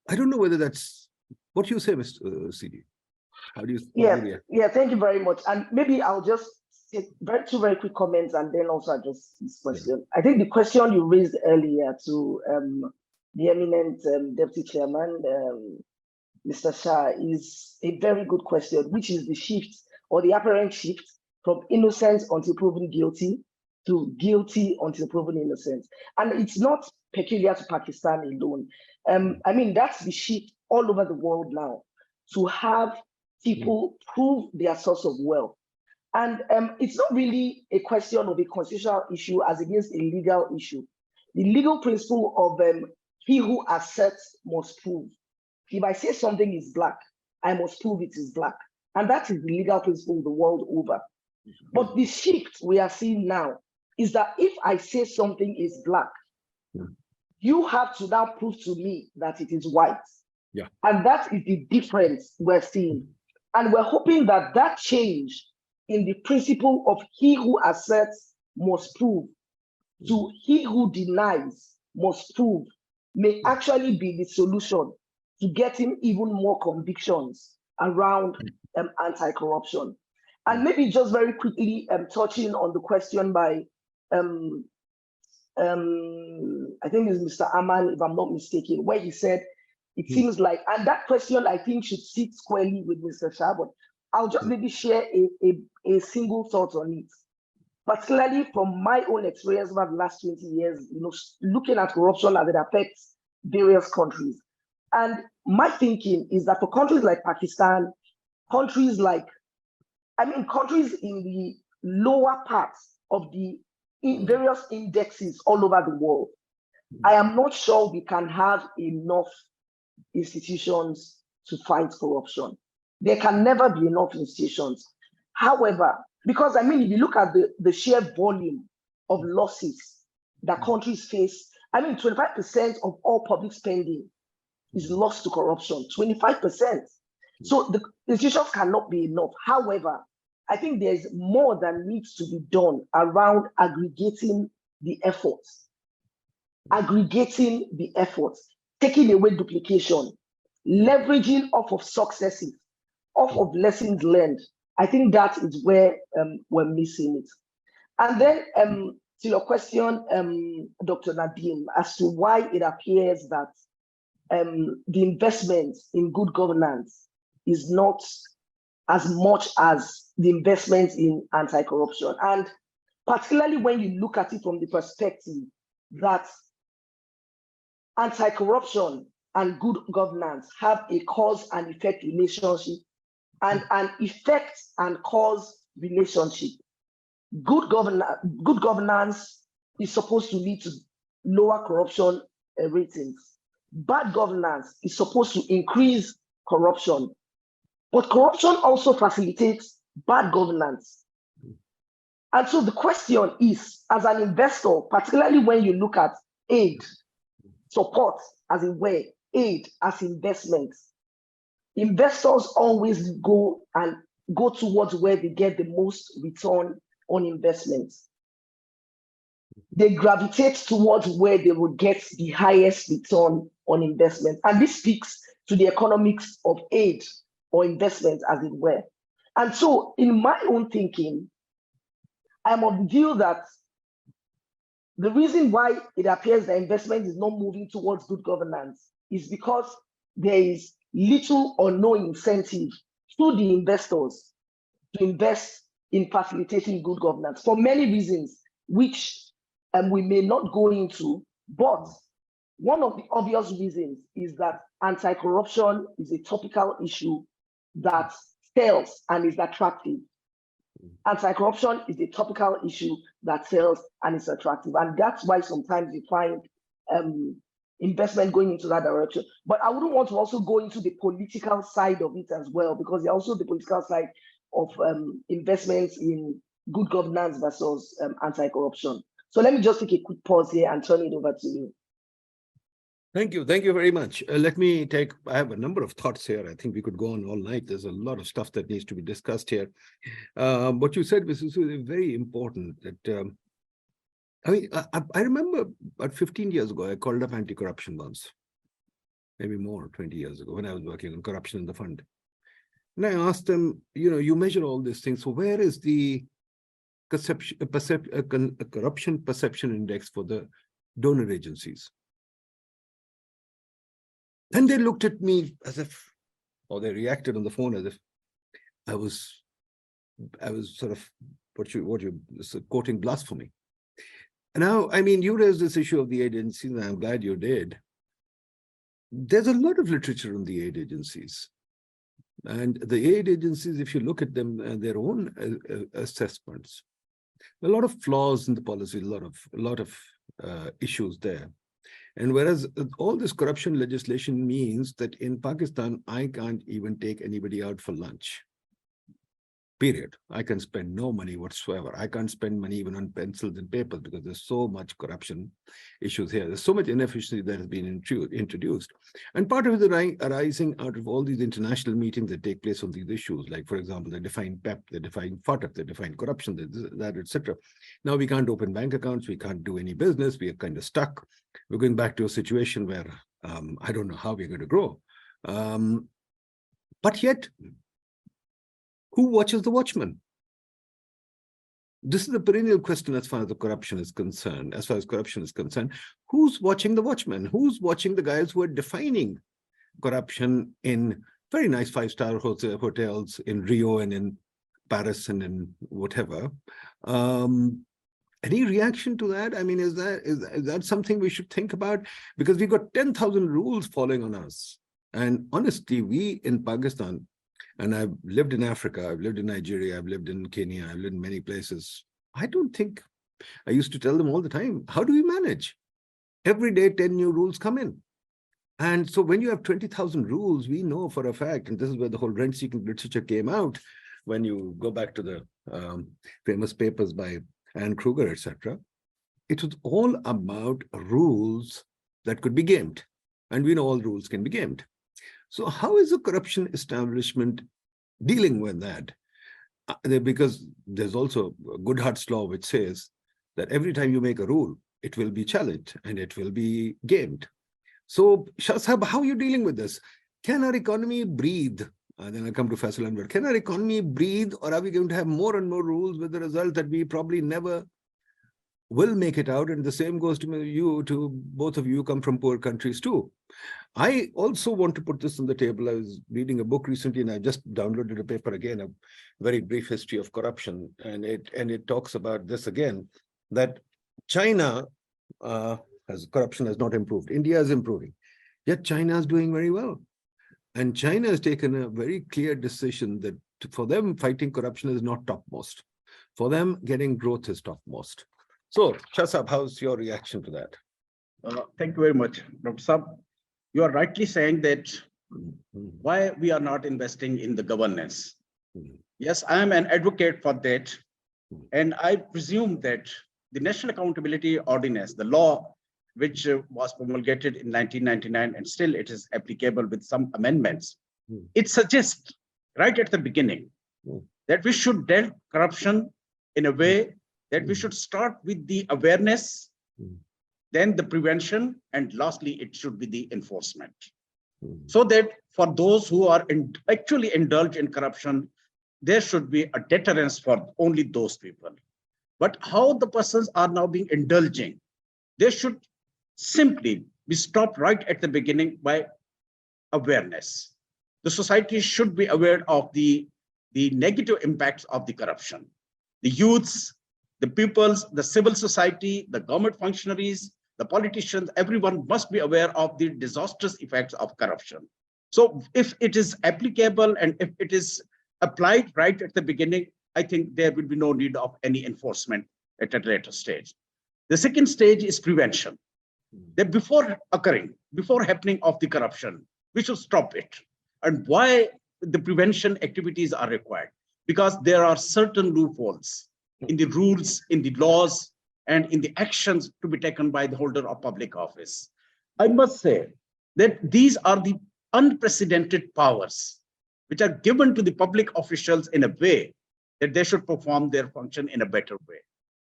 I don't know whether that's what you say, Mr. CD. How do you? Yeah, thank you very much. And maybe I'll just take two very quick comments and then also address this question. I think the question you raised earlier to the eminent Deputy Chairman, Mr. Shah, is a very good question, which is the shift or the apparent shift from innocence until proven guilty to guilty until proven innocent. And it's not peculiar to Pakistan alone. I mean, that's the shift all over the world now, to have people prove their source of wealth. And it's not really a question of a constitutional issue as against a legal issue. The legal principle of he who asserts must prove. If I say something is black, I must prove it is black. And that is the legal principle the world over. But the shift we are seeing now is that if I say something is black, you have to now prove to me that it is white. Yeah. And that is the difference we're seeing. And we're hoping that that change in the principle of he who asserts must prove to he who denies must prove may actually be the solution to getting even more convictions around anti-corruption. And maybe just very quickly touching on the question by I think it's Mr. Aman, if I'm not mistaken, where he said it seems like, and that question I think should sit squarely with Mr. Shah, but I'll just maybe share a single thought on it. Particularly from my own experience over the last 20 years, looking at corruption as it affects various countries. And my thinking is that for countries like Pakistan, countries in the lower parts of the various indexes all over the world, I am not sure we can have enough institutions to fight corruption. There can never be enough institutions. However, because if you look at the sheer volume of losses that countries face, 25% of all public spending is lost to corruption, 25%. So the institutions cannot be enough. However, I think there's more that needs to be done around aggregating the efforts, taking away duplication, leveraging off of successes, off of lessons learned. I think that is where we're missing it. And then to your question, Dr. Nadeem, as to why it appears that the investment in good governance is not as much as the investment in anti-corruption. And particularly when you look at it from the perspective that anti-corruption and good governance have a cause and effect relationship, and an effect and cause relationship. Good governance is supposed to lead to lower corruption ratings. Bad governance is supposed to increase corruption. But corruption also facilitates bad governance. And so the question is, as an investor, particularly when you look at aid, support as a way, aid as investments, investors always go towards where they get the most return on investments. They gravitate towards where they will get the highest return on investment. And this speaks to the economics of aid or investment, as it were. And so in my own thinking, I'm of the view that the reason why it appears that investment is not moving towards good governance is because there is little or no incentive to the investors to invest in facilitating good governance for many reasons, which we may not go into. But one of the obvious reasons is that anti-corruption is a topical issue that sells and is attractive. Anti-corruption is a topical issue that sells and is attractive. And that's why sometimes you find investment going into that direction. But I wouldn't want to also go into the political side of it as well, because there's also the political side of investments in good governance versus anti-corruption. So let me just take a quick pause here and turn it over to you. Thank you. Thank you very much. I have a number of thoughts here. I think we could go on all night. There's a lot of stuff that needs to be discussed here. What you said was very important. That I remember about 15 years ago, I called up anti-corruption once, maybe more, 20 years ago, when I was working on corruption in the fund. And I asked them, you measure all these things, so where is the corruption perception index for the donor agencies? And they looked at me as if, or they reacted on the phone as if I was sort of what you quoting blasphemy. Now, you raised this issue of the aid agencies, and I'm glad you did. There's a lot of literature on the aid agencies. And the aid agencies, if you look at them and their own assessments, a lot of flaws in the policy, a lot of issues there. And whereas all this corruption legislation means that in Pakistan, I can't even take anybody out for lunch. Period. I can spend no money whatsoever. I can't spend money even on pencils and papers because there's so much corruption issues here. There's so much inefficiency that has been introduced. And part of it is arising out of all these international meetings that take place on these issues. Like, for example, they define PEP, they define FATF, they define corruption, that, etc. Now we can't open bank accounts. We can't do any business. We are kind of stuck. We're going back to a situation where I don't know how we're going to grow. But yet, who watches the watchman? This is a perennial question as far as the corruption is concerned. As far as corruption is concerned, who's watching the watchman? Who's watching the guys who are defining corruption in very nice five-star hotels in Rio and in Paris and in whatever? Any reaction to that? I mean, is that something we should think about? Because we've got 10,000 rules falling on us. And honestly, we in Pakistan, and I've lived in Africa, I've lived in Nigeria, I've lived in Kenya, I've lived in many places. I don't think, I used to tell them all the time, how do we manage? Every day, 10 new rules come in. And so when you have 20,000 rules, we know for a fact, and this is where the whole rent-seeking literature came out, when you go back to the famous papers by Anne Kruger, etc., it was all about rules that could be gamed. And we know all rules can be gamed. So how is the corruption establishment dealing with that? Because there's also a Goodhart's law, which says that every time you make a rule, it will be challenged and it will be gamed. So, Shah Sahab, how are you dealing with this? Can our economy breathe? Then I come to Faisal Anwar. Can our economy breathe, or are we going to have more and more rules with the result that we probably never will make it out? And the same goes to both of you come from poor countries too. I also want to put this on the table. I was reading a book recently, and I just downloaded a paper again, a very brief history of corruption. And it talks about this again, that China corruption has not improved. India is improving, yet China is doing very well. And China has taken a very clear decision that for them, fighting corruption is not topmost. For them, getting growth is topmost. So, Shah Sahab, how's your reaction to that? Thank you very much, Dr. Saab. You are rightly saying that why we are not investing in the governance. Yes, I am an advocate for that. And I presume that the National Accountability Ordinance, the law which was promulgated in 1999, and still it is applicable with some amendments, it suggests right at the beginning that we should deal corruption in a way that we should start with the awareness, then the prevention, and lastly, it should be the enforcement. So that for those who are actually indulged in corruption, there should be a deterrence for only those people. But how the persons are now being indulging, they should simply be stopped right at the beginning by awareness. The society should be aware of the negative impacts of the corruption. The youths, the peoples, the civil society, the government functionaries, the politicians, everyone must be aware of the disastrous effects of corruption. So if it is applicable and if it is applied right at the beginning, I think there will be no need of any enforcement at a later stage. The second stage is prevention. That before happening of the corruption, we should stop it. And why the prevention activities are required? Because there are certain loopholes in the rules, in the laws, and in the actions to be taken by the holder of public office. I must say that these are the unprecedented powers which are given to the public officials in a way that they should perform their function in a better way.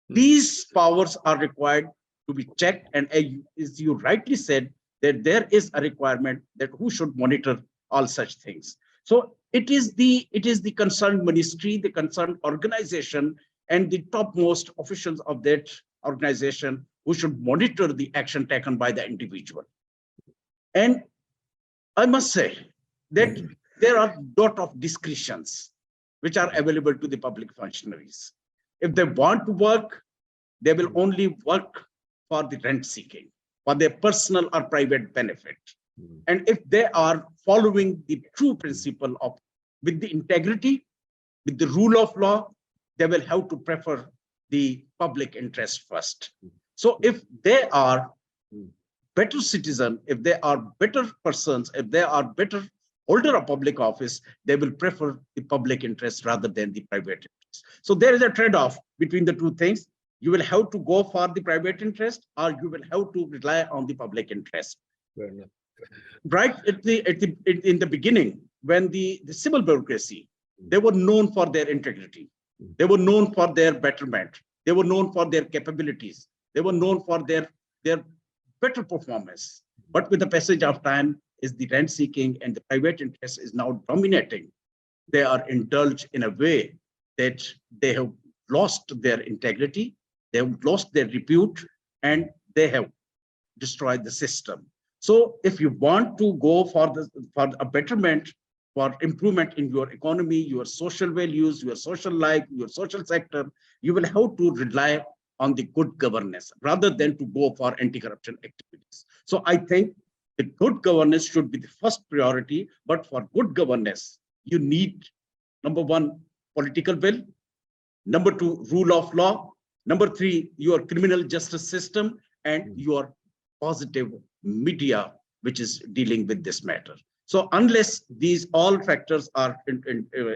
These powers are required to be checked, and as you rightly said, that there is a requirement that who should monitor all such things. So it is the concerned ministry, the concerned organization, and the topmost officials of that organization who should monitor the action taken by the individual. And I must say that there are a lot of discretions which are available to the public functionaries. If they want to work, they will only work for the rent seeking, for their personal or private benefit. And if they are following the true principle of with the integrity, with the rule of law, they will have to prefer the public interest first. So if they are better citizen, if they are better persons, if they are better holder of public office, they will prefer the public interest rather than the private interest. So there is a trade-off between the two things. You will have to go for the private interest, or you will have to rely on the public interest. Right in the beginning, when the civil bureaucracy, they were known for their integrity. They were known for their betterment. They were known for their capabilities. They were known for their better performance. But with the passage of time, is the rent seeking and the private interest is now dominating. They are indulged in a way that they have lost their integrity, they have lost their repute, and they have destroyed the system. So if you want to go for a betterment, for improvement in your economy, your social values, your social life, your social sector, you will have to rely on the good governance rather than to go for anti-corruption activities. So I think the good governance should be the first priority, but for good governance, you need, number one, political will, number two, rule of law, number three, your criminal justice system, and your positive media, which is dealing with this matter. So unless these all factors are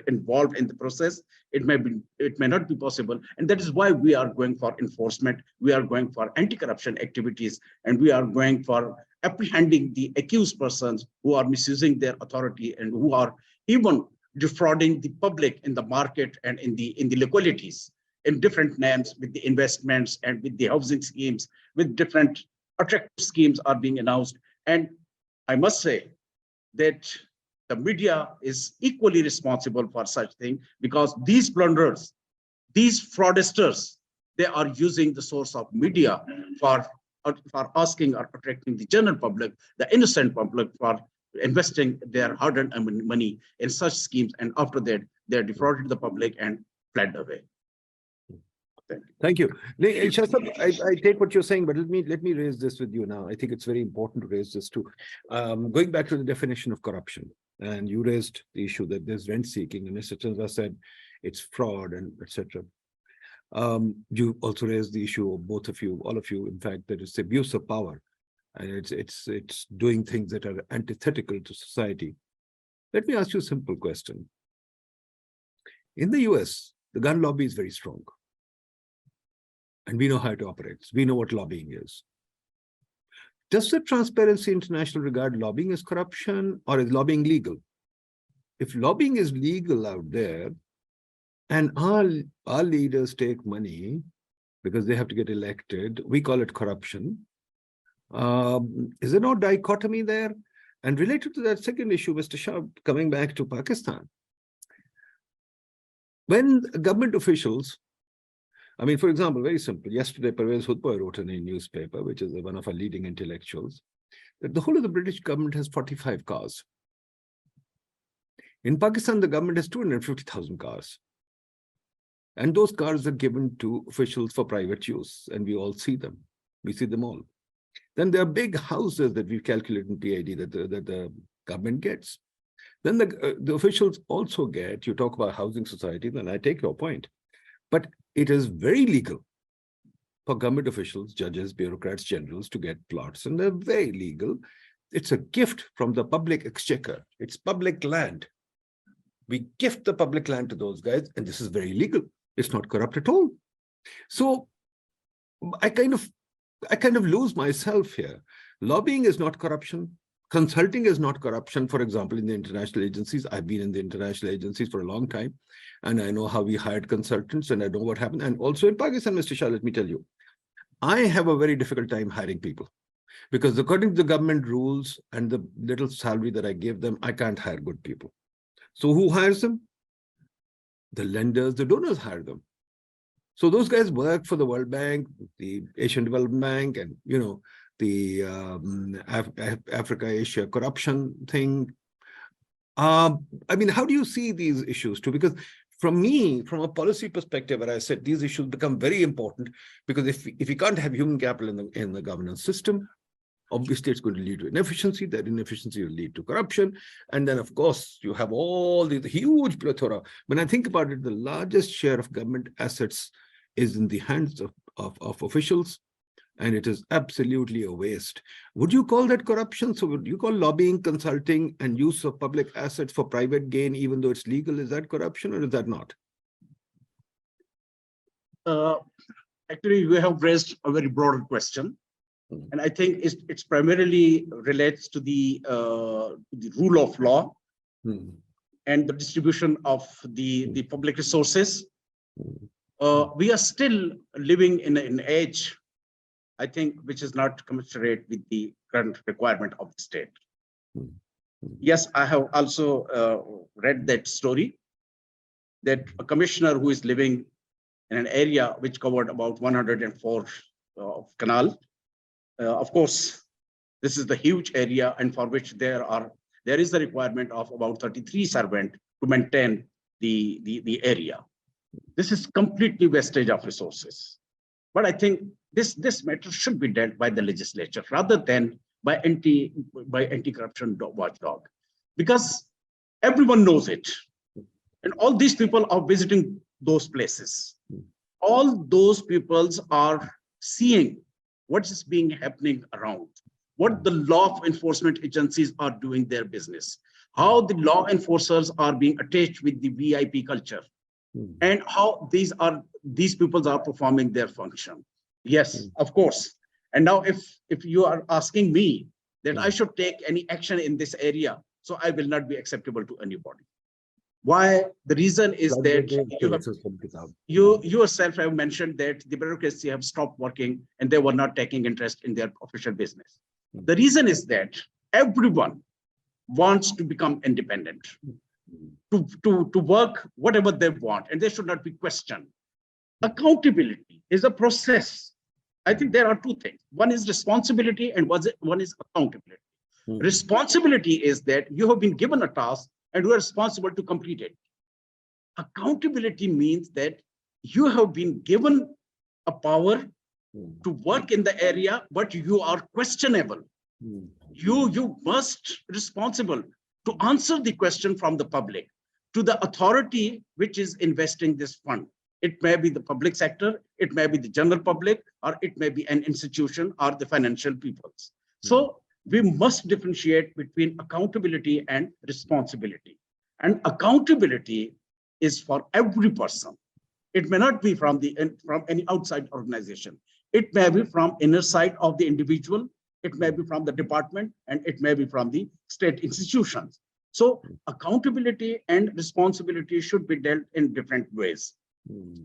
involved in the process, it may not be possible. And that is why we are going for enforcement. We are going for anti-corruption activities, and we are going for apprehending the accused persons who are misusing their authority and who are even defrauding the public in the market and in the localities in different names, with the investments and with the housing schemes, with different attractive schemes are being announced. And I must say that the media is equally responsible for such thing, because these plunderers, these fraudsters, they are using the source of media for asking or attracting the general public, the innocent public, for investing their hard-earned money in such schemes. And after that, they defrauded the public and fled away. Thank you. I take what you're saying, but let me raise this with you now. I think it's very important to raise this too. Going back to the definition of corruption, and you raised the issue that there's rent seeking, and Mr. Chandra said it's fraud and etc. You also raised the issue of both of you, all of you, in fact, that it's abuse of power, and it's doing things that are antithetical to society. Let me ask you a simple question. In the US, the gun lobby is very strong. And we know how it operates. We know what lobbying is. Does the Transparency International regard lobbying as corruption, or is lobbying legal? If lobbying is legal out there, and our leaders take money because they have to get elected, we call it corruption. Is there no dichotomy there? And related to that second issue, Mr. Shah, coming back to Pakistan, when government officials, I mean, for example, very simple. Yesterday, Pervez Hudboi wrote in a newspaper, which is one of our leading intellectuals, that the whole of the British government has 45 cars. In Pakistan, the government has 250,000 cars. And those cars are given to officials for private use, and we all see them. We see them all. Then there are big houses that we've calculated in PIDE that the government gets. Then the officials also get, you talk about housing society, then I take your point. But it is very legal for government officials, judges, bureaucrats, generals to get plots, and they're very legal. It's a gift from the public exchequer. It's public land. We gift the public land to those guys, and this is very legal. It's not corrupt at all. So I kind of lose myself here. Lobbying is not corruption. Consulting is not corruption. For example, in the international agencies, I've been in the international agencies for a long time, and I know how we hired consultants, and I know what happened. And also in Pakistan, Mr. Shah, let me tell you, I have a very difficult time hiring people, because according to the government rules and the little salary that I give them, I can't hire good people. So who hires them? The lenders, the donors hire them. So those guys work for the World Bank, the Asian Development Bank, and the Africa-Asia corruption thing. I mean, how do you see these issues too? Because from a policy perspective, where I said these issues become very important, because if we can't have human capital in the governance system, Obviously, it's going to lead to inefficiency. That inefficiency will lead to corruption. And then, of course, you have all the huge plethora. When I think about it, the largest share of government assets is in the hands of officials, and it is absolutely a waste. Would you call that corruption? So would you call lobbying, consulting, and use of public assets for private gain, even though it's legal? Is that corruption or is that not? Actually, you have raised a very broader question. And I think it's primarily relates to the rule of law and the distribution of the public resources. We are still living in an age, I think, which is not commensurate with the current requirement of the state. Yes, I have also read that story, that a commissioner who is living in an area which covered about 104 canal. Of course, this is the huge area, and for which there is the requirement of about 33 servants to maintain the area. This is completely wastage of resources. But I think this matter should be dealt by the legislature rather than by anti-corruption watchdog, because everyone knows it, and all these people are visiting those places. All those peoples are seeing what is being happening around, what the law enforcement agencies are doing their business, how the law enforcers are being attached with the VIP culture, and how these peoples are performing their function. Yes, of course. And now if you are asking me that I should take any action in this area, so I will not be acceptable to anybody. Why? The reason is that you yourself have mentioned that the bureaucracy have stopped working and they were not taking interest in their official business. The reason is that everyone wants to become independent, to work whatever they want, and they should not be questioned. Accountability is a process. I think there are two things. One is responsibility and one is accountability. Responsibility is that you have been given a task and you are responsible to complete it. Accountability means that you have been given a power to work in the area, but you are questionable. You must responsible to answer the question from the public to the authority which is investing this fund. It may be the public sector, it may be the general public, or it may be an institution or the financial peoples. So we must differentiate between accountability and responsibility. And accountability is for every person. It may not be from any outside organization. It may be from inner side of the individual, it may be from the department, and it may be from the state institutions. So accountability and responsibility should be dealt in different ways.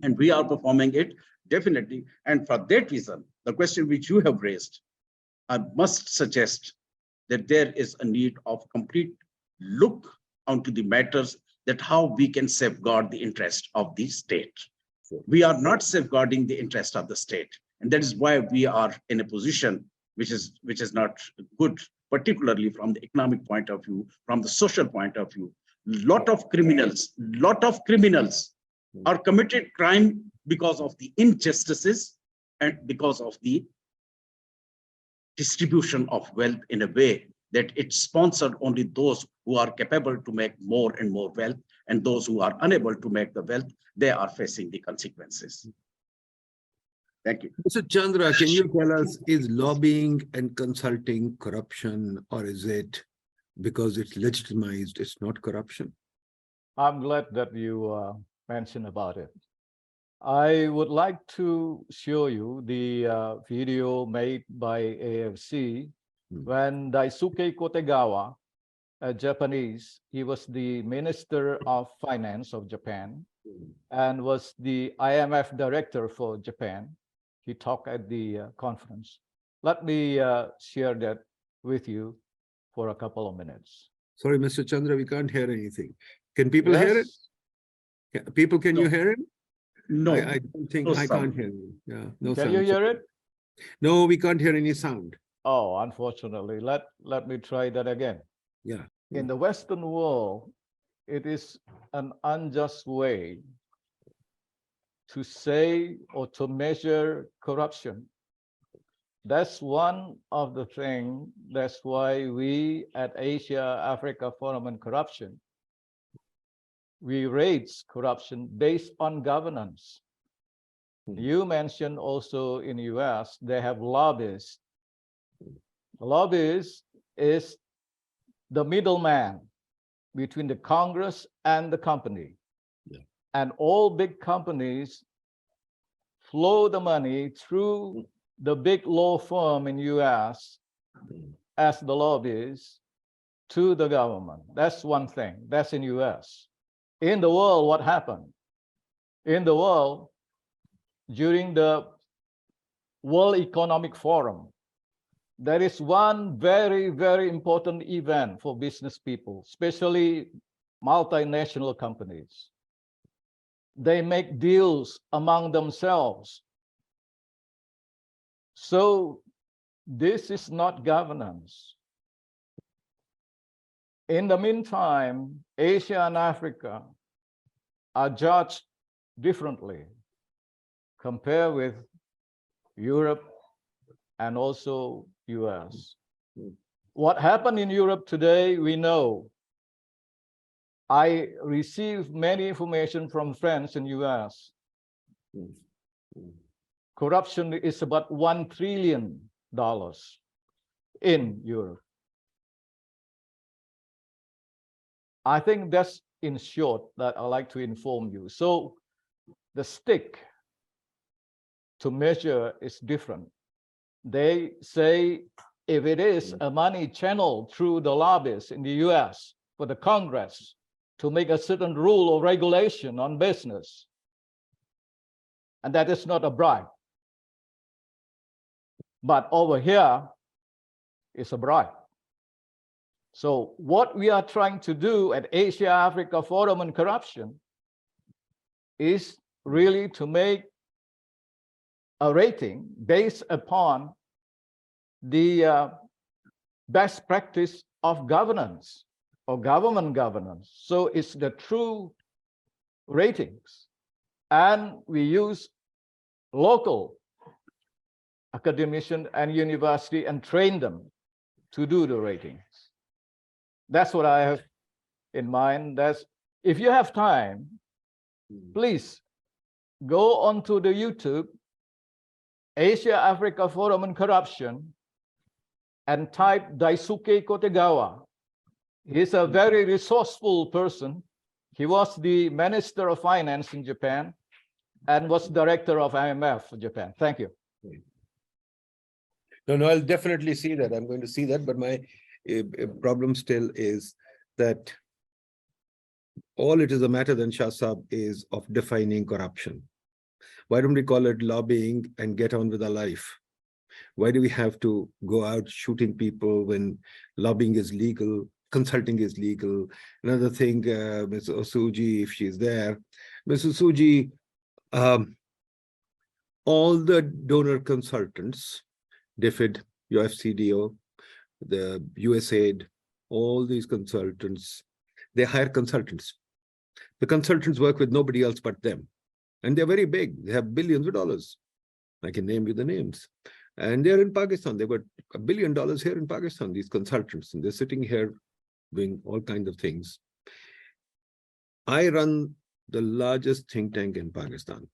And we are performing it definitely. And for that reason, the question which you have raised, I must suggest that there is a need of complete look onto the matters, that how we can safeguard the interest of the state. We are not safeguarding the interest of the state. And that is why we are in a position which is not good, particularly from the economic point of view, from the social point of view. Lot of criminals are committed crime because of the injustices and because of the distribution of wealth in a way that it's sponsored only those who are capable to make more and more wealth, and those who are unable to make the wealth, they are facing the consequences. Thank you. Mr. Chandra, can you tell us, is lobbying and consulting corruption, or is it because it's legitimized, it's not corruption? I'm glad that you mentioned about it. I would like to show you the video made by AFC when Daisuke Kotegawa, a Japanese, he was the Minister of Finance of Japan and was the IMF director for Japan. He talked at the conference. Let me share that with you for a couple of minutes. Sorry, Mr. Chandra, we can't hear anything. Can people hear it? People, can you hear it? No, I don't think no I sound. can't hear you. Yeah, no Can sound. you hear it? No, we can't hear any sound. Oh, unfortunately, let me try that again. Yeah. In the Western world, it is an unjust way to say or to measure corruption That's one of the things. That's why we at Asia Africa Forum on Corruption, we raise corruption based on governance. You mentioned also in the US, they have lobbyists. Lobbyists is the middleman between the Congress and the company. Yeah. And all big companies flow the money through the big law firm in US as the lobbyists to the government. That's one thing. That's in US. In the world, what happened? In the world, during the World Economic Forum, there is one very, very important event for business people, especially multinational companies. They make deals among themselves. So this is not governance. In the meantime, Asia and Africa are judged differently compared with Europe and also US. What happened in Europe today, we know. I received many information from friends in US. Corruption is about $1 trillion in Europe. I think that's in short that I'd like to inform you. So the stick to measure is different. They say if it is a money channeled through the lobbyists in the US for the Congress to make a certain rule or regulation on business, and that is not a bribe. But over here, it's a bribe. So what we are trying to do at Asia Africa Forum on Corruption is really to make a rating based upon the best practice of governance or government governance. So it's the true ratings. And we use local academicians and university and train them to do the ratings. That's what I have in mind. That's, if you have time, please go onto the YouTube, Asia Africa Forum on Corruption, and type Daisuke Kotegawa. He's a very resourceful person. He was the Minister of Finance in Japan and was director of IMF for Japan. Thank you. No, I'll definitely see that. I'm going to see that, but my problem still is that all it is a matter then, Shah Sahab, is of defining corruption. Why don't we call it lobbying and get on with our life? Why do we have to go out shooting people when lobbying is legal, consulting is legal? Another thing, Ms. Osuji, if she's there, Ms. Osuji, all the donor consultants, DFID, UFCDO, the USAID, all these consultants, they hire consultants. The consultants work with nobody else but them. And they're very big. They have billions of dollars. I can name you the names. And they're in Pakistan. They've got $1 billion here in Pakistan, these consultants. And they're sitting here doing all kinds of things. I run the largest think tank in Pakistan.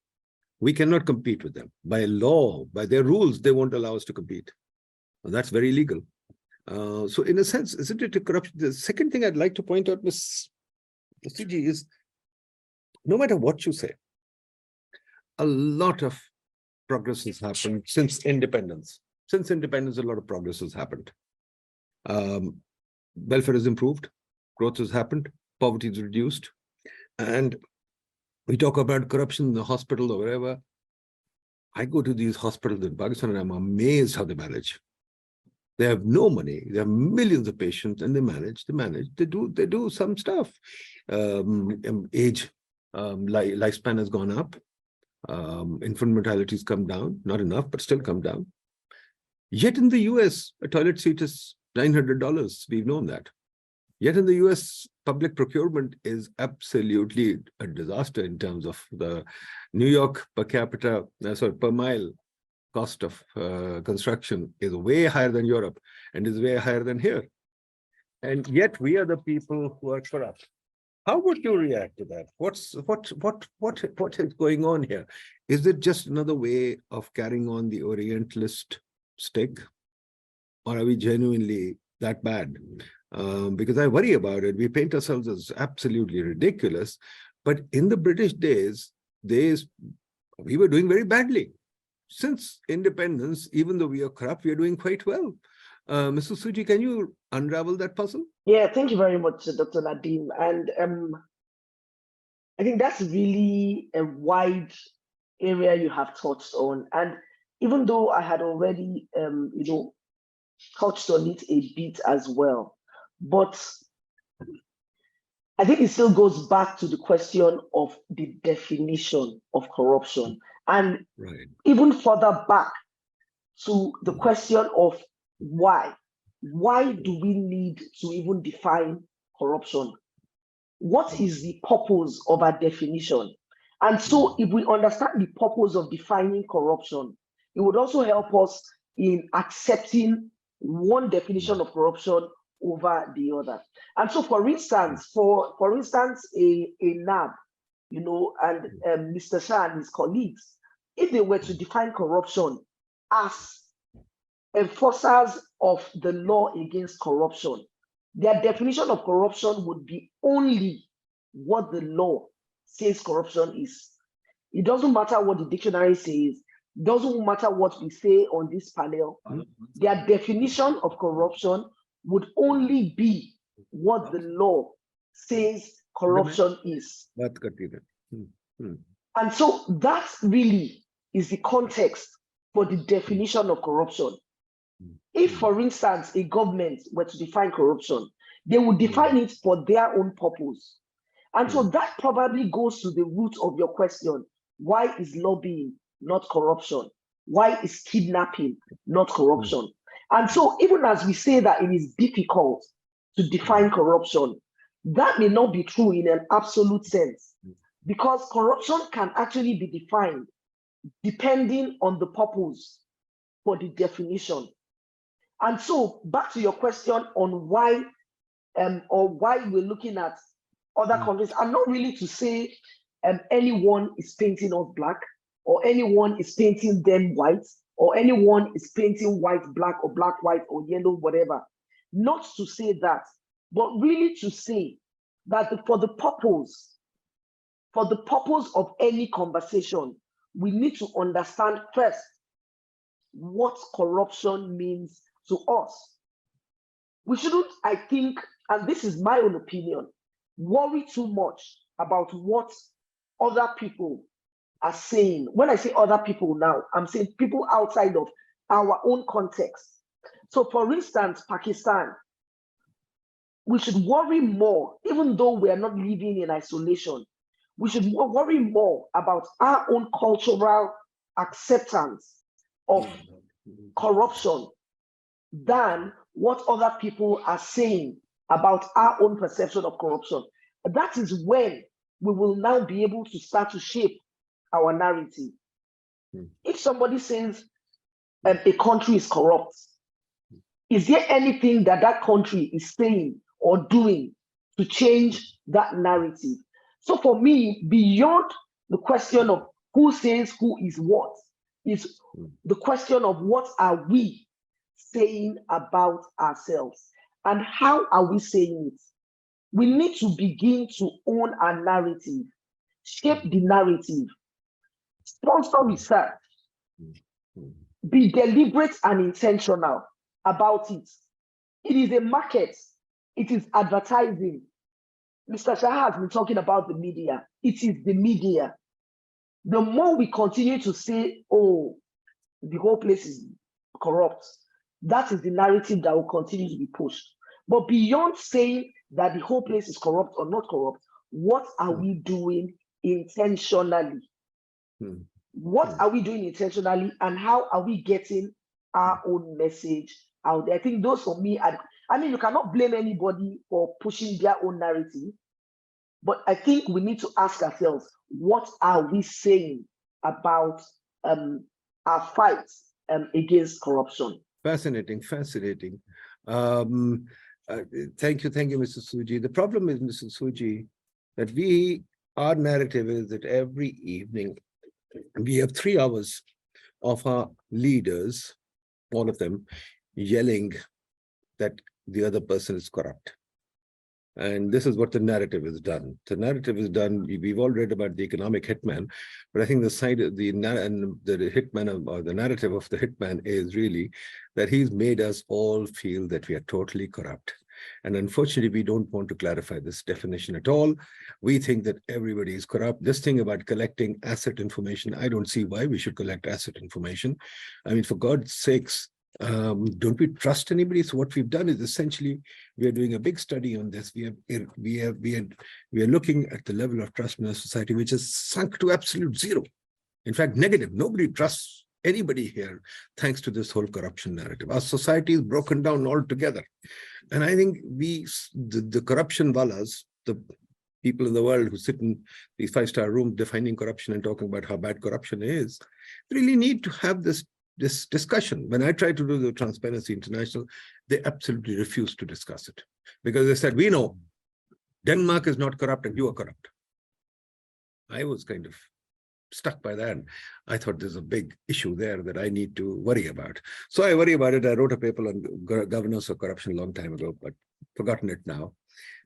We cannot compete with them. By law, by their rules, they won't allow us to compete. And that's very legal. So in a sense, isn't it a corruption? The second thing I'd like to point out, Ms. Osuji, is no matter what you say, a lot of progress has happened since independence. Since independence, a lot of progress has happened. Welfare has improved, growth has happened, poverty is reduced. And we talk about corruption in the hospital or wherever. I go to these hospitals in Pakistan and I'm amazed how they manage. They have no money. They have millions of patients and they manage. They do some stuff. Age, lifespan has gone up. Infant mortality has come down, not enough, but still come down. Yet in the US, a toilet seat is $900. We've known that. Yet in the US, public procurement is absolutely a disaster in terms of the New York per capita, per mile cost of construction is way higher than Europe and is way higher than here. And yet we are the people who are corrupt. How would you react to that? What is going on here? Is it just another way of carrying on the Orientalist stick? Or are we genuinely that bad? Because I worry about it. We paint ourselves as absolutely ridiculous. But in the British days, we were doing very badly. Since independence, even though we are corrupt, we are doing quite well. Mr. Osuji, can you unravel that puzzle? Yeah, thank you very much, Dr. Nadeem. And I think that's really a wide area you have touched on. And even though I had already, touched on it a bit as well, but I think it still goes back to the question of the definition of corruption. And even further back to the question of why. Why do we need to even define corruption? What is the purpose of our definition? And so if we understand the purpose of defining corruption, it would also help us in accepting one definition of corruption over the other. And so for instance, a NAB, and Mr. Shah and his colleagues, if they were to define corruption as enforcers of the law against corruption, their definition of corruption would be only what the law says corruption is. It doesn't matter what the dictionary says, doesn't matter what we say on this panel. Their definition of corruption would only be what the law says corruption is. And so that really is the context for the definition of corruption. If, for instance, a government were to define corruption, they would define it for their own purpose. And so that probably goes to the root of your question. Why is lobbying not corruption? Why is kidnapping not corruption? And so even as we say that it is difficult to define corruption, that may not be true in an absolute sense, because corruption can actually be defined depending on the purpose for the definition. And so back to your question on why why we're looking at other countries, I'm not really to say anyone is painting us black, or anyone is painting them white, or anyone is painting white black, or black white, or yellow whatever. Not to say that, but really to say that for the purpose of any conversation, we need to understand first what corruption means to us. We shouldn't, I think, and this is my own opinion, worry too much about what other people are saying. When I say other people now, I'm saying people outside of our own context. So for instance, Pakistan, we should worry more, even though we are not living in isolation, we should worry more about our own cultural acceptance of corruption than what other people are saying about our own perception of corruption. That is when we will now be able to start to shape our narrative. If somebody says a country is corrupt, is there anything that that country is saying or doing to change that narrative? So for me, beyond the question of who says who is what, is the question of what are we saying about ourselves and how are we saying it? We need to begin to own our narrative, shape the narrative, sponsor research, be deliberate and intentional about it. It is a market, it is advertising. Mr. Shah has been talking about the media. It is the media. The more we continue to say, oh, the whole place is corrupt, that is the narrative that will continue to be pushed. But beyond saying that the whole place is corrupt or not corrupt, what are we doing intentionally? What are we doing intentionally, and how are we getting our own message out there? I think those for me are, I mean, you cannot blame anybody for pushing their own narrative, but I think we need to ask ourselves, what are we saying about our fight against corruption. Fascinating, fascinating. Thank you, Mr. Suji. The problem is, Mr. Suji, that our narrative is that every evening we have 3 hours of our leaders, all of them, yelling that the other person is corrupt. And this is what the narrative is done. The narrative is done. We've all read about the economic hitman, but I think the hitman, or the narrative of the hitman is really that he's made us all feel that we are totally corrupt. And unfortunately, we don't want to clarify this definition at all. We think that everybody is corrupt. This thing about collecting asset information, I don't see why we should collect asset information. I mean, for God's sakes, don't we trust anybody? So what we've done is essentially we are doing a big study on this. We are looking at the level of trust in our society, which has sunk to absolute zero. In fact, negative. Nobody trusts anybody here, thanks to this whole corruption narrative. Our society is broken down altogether. And I think the corruption wallas, the people in the world who sit in these 5-star rooms defining corruption and talking about how bad corruption is, really need to have this discussion. When I tried to do the Transparency International, they absolutely refused to discuss it because they said, we know Denmark is not corrupt and you are corrupt. I was kind of stuck by that. I thought there's a big issue there that I need to worry about. So I worry about it. I wrote a paper on governance of corruption a long time ago, but forgotten it now.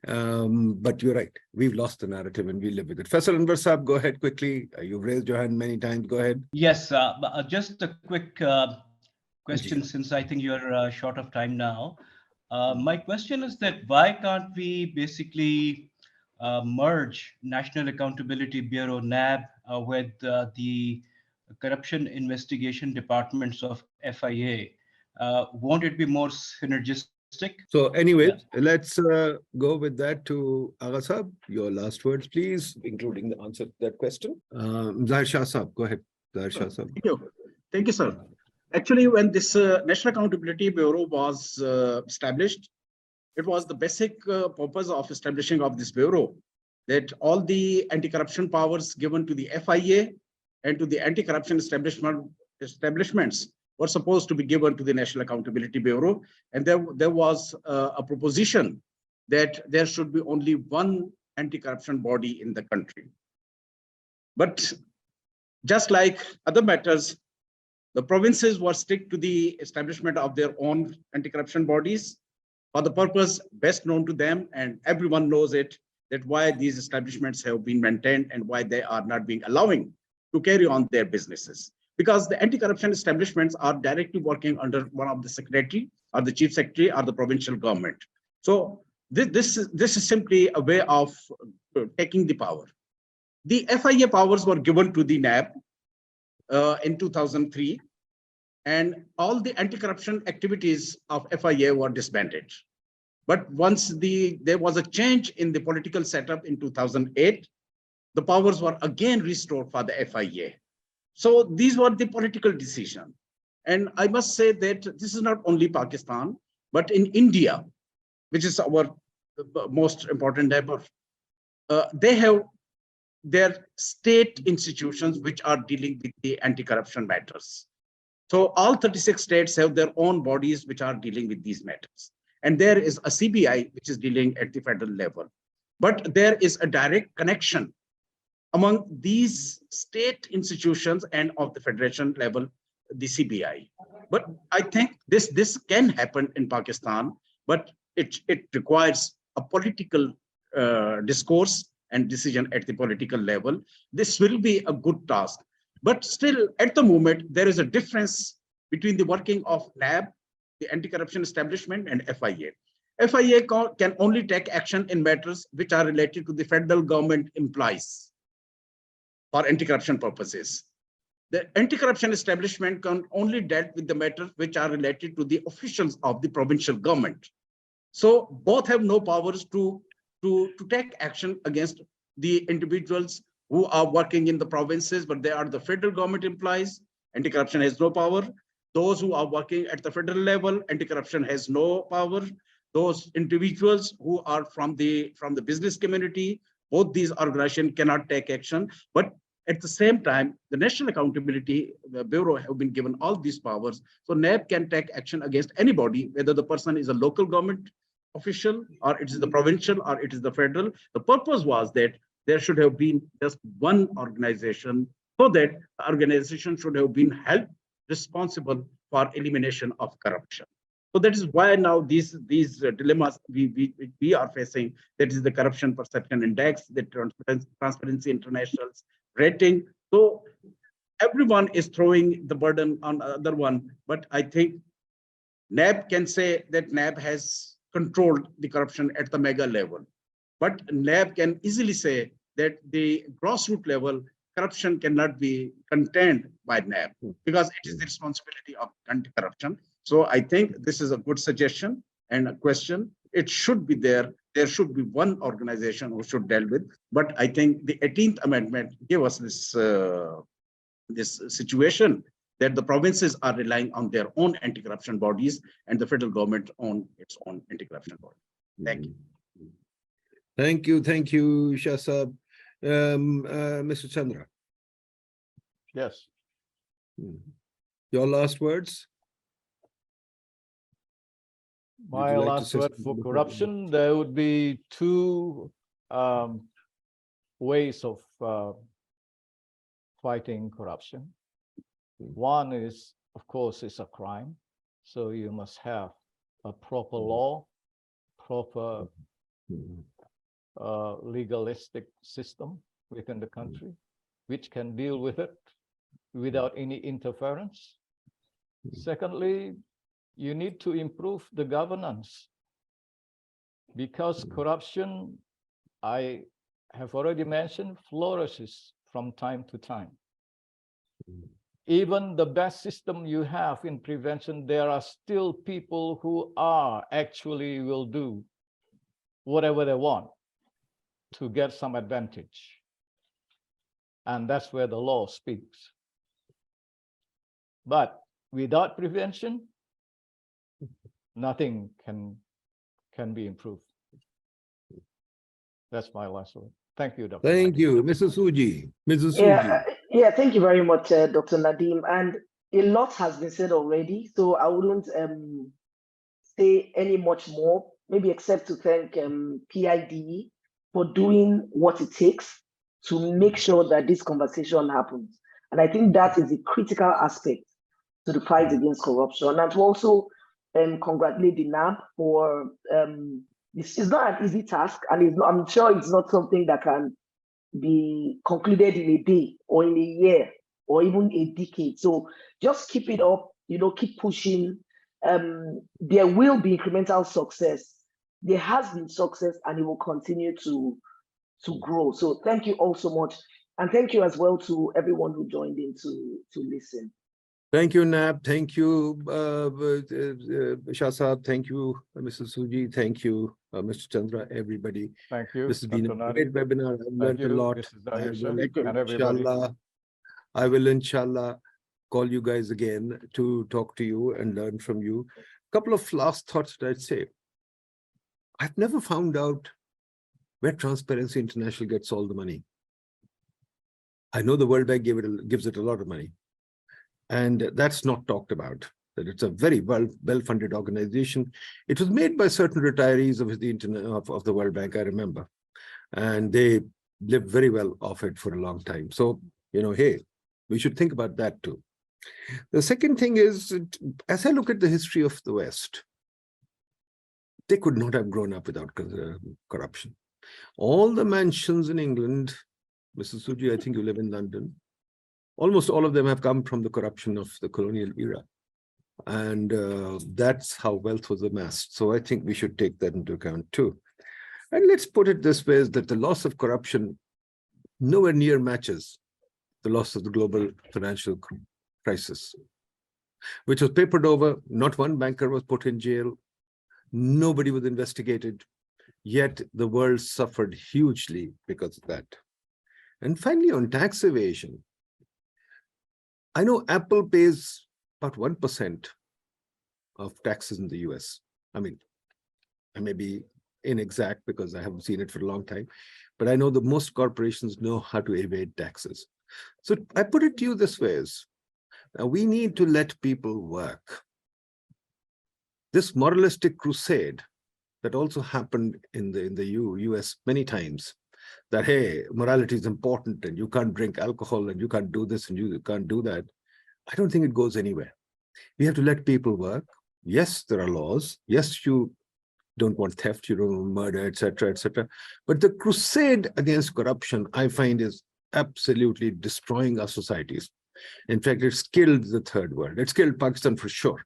But you're right. We've lost the narrative and we live with it. Faisal Anwar Saab, go ahead quickly. You've raised your hand many times. Go ahead. Yes, just a quick question, since I think you're short of time now. My question is that why can't we basically merge National Accountability Bureau, NAB, with the corruption investigation departments of FIA? Won't it be more synergistic? So anyway, let's go with that to Agha Saab. Your last words, please, including the answer to that question. Zahir Shah Saab, go ahead. Zahir Shah Saab. Thank you. Thank you, sir. Actually, when this National Accountability Bureau was established, it was the basic purpose of establishing of this bureau, that all the anti-corruption powers given to the FIA and to the anti-corruption establishments were supposed to be given to the National Accountability Bureau. And there was a proposition that there should be only one anti-corruption body in the country. But just like other matters, the provinces were strict to the establishment of their own anti-corruption bodies for the purpose best known to them, and everyone knows it, that why these establishments have been maintained and why they are not being allowing to carry on their businesses. Because the anti-corruption establishments are directly working under one of the secretary or the chief secretary or the provincial government. So this is simply a way of taking the power. The FIA powers were given to the NAB in 2003, and all the anti-corruption activities of FIA were disbanded. But once there was a change in the political setup in 2008, the powers were again restored for the FIA. So these were the political decisions. And I must say that this is not only Pakistan, but in India, which is our most important neighbor, they have their state institutions which are dealing with the anti-corruption matters. So all 36 states have their own bodies which are dealing with these matters. And there is a CBI which is dealing at the federal level. But there is a direct connection among these state institutions and of the federation level, the CBI. But I think this can happen in Pakistan, but it requires a political discourse and decision at the political level. This will be a good task. But still, at the moment, there is a difference between the working of NAB, the anti-corruption establishment, and FIA. FIA can only take action in matters which are related to the federal government employees for anti-corruption purposes. The anti-corruption establishment can only deal with the matters which are related to the officials of the provincial government. So both have no powers to take action against the individuals who are working in the provinces, but they are the federal government employees. Anti-corruption has no power. Those who are working at the federal level, anti-corruption has no power. Those individuals who are from the business community, both these organizations cannot take action. But At the same time, the National Accountability Bureau have been given all these powers. So NAB can take action against anybody, whether the person is a local government official or it is the provincial or it is the federal. The purpose was that there should have been just one organization, so that the organization should have been held responsible for elimination of corruption. So that is why now these dilemmas we are facing, that is the Corruption Perception Index, the Transparency International's rating. So everyone is throwing the burden on the other one, but I think NAB can say that NAB has controlled the corruption at the mega level. But NAB can easily say that the grassroots level corruption cannot be contained by NAB, because it is the responsibility of anti-corruption. So I think this is a good suggestion and a question. It should be there. There should be one organization who should deal with. But I think the 18th Amendment gave us this, this situation that the provinces are relying on their own anti-corruption bodies and the federal government on its own anti-corruption body. Thank you. Thank you, Shah Sahab. Mr. Chandra, Yes. your last words? Would My you like to last say word something for before- corruption, there would be two ways of fighting corruption. One is, of course, it's a crime. So you must have a proper law, proper legalistic system within the country, which can deal with it without any interference. Secondly, you need to improve the governance, because corruption, I have already mentioned, flourishes from time to time. Even the best system you have in prevention, there are still people who are actually will do whatever they want to get some advantage. And that's where the law speaks. But without prevention, nothing can be improved. That's my last word. Thank you, Dr. Thank Nadeem. you, Mrs. Osuji. Mrs. Yeah, Osuji. thank you very much, Dr. Nadeem. And a lot has been said already, so I wouldn't say any much more, maybe except to thank PIDE for doing what it takes to make sure that this conversation happens. And I think that is a critical aspect to the fight against corruption. And to also congratulate the NAB for this is not an easy task, and it's not, I'm sure it's not something that can be concluded in a day or in a year or even a decade. So just keep it up, keep pushing. There will be incremental success. There has been success, and it will continue to grow. So thank you all so much. And thank you as well to everyone who joined in to listen. Thank you, Nab. Thank you, Shah Sahab. Thank you, Mrs. Suji. Thank you, Mr. Chandra, everybody. Thank you. This has been a Dr. great Nadeem. webinar. I've learned a lot. This is Zahir, sir, Thank you. and everybody. I will inshallah call you guys again to talk to you and learn from you. A couple of last thoughts that I'd say. I've never found out where Transparency International gets all the money. I know the World Bank gives it a lot of money. And that's not talked about, that it's a very well-funded organization. It was made by certain retirees of the World Bank, I remember. And they lived very well off it for a long time. So, hey, we should think about that too. The second thing is, as I look at the history of the West, they could not have grown up without corruption. All the mansions in England, Mrs. Suji, I think you live in London, almost all of them have come from the corruption of the colonial era. And that's how wealth was amassed. So I think we should take that into account too. And let's put it this way, is that the loss of corruption nowhere near matches the loss of the global financial crisis, which was papered over. Not one banker was put in jail. Nobody was investigated. Yet the world suffered hugely because of that. And finally, on tax evasion, I know Apple pays about 1% of taxes in the US. I mean, I may be inexact because I haven't seen it for a long time, but I know that most corporations know how to evade taxes. So I put it to you this way: we need to let people work. This moralistic crusade that also happened in the US many times, that, hey, morality is important and you can't drink alcohol and you can't do this and you can't do that. I don't think it goes anywhere. We have to let people work. Yes, there are laws. Yes, you don't want theft, you don't want murder, etc., etc. But the crusade against corruption, I find, is absolutely destroying our societies. In fact, it's killed the third world. It's killed Pakistan for sure.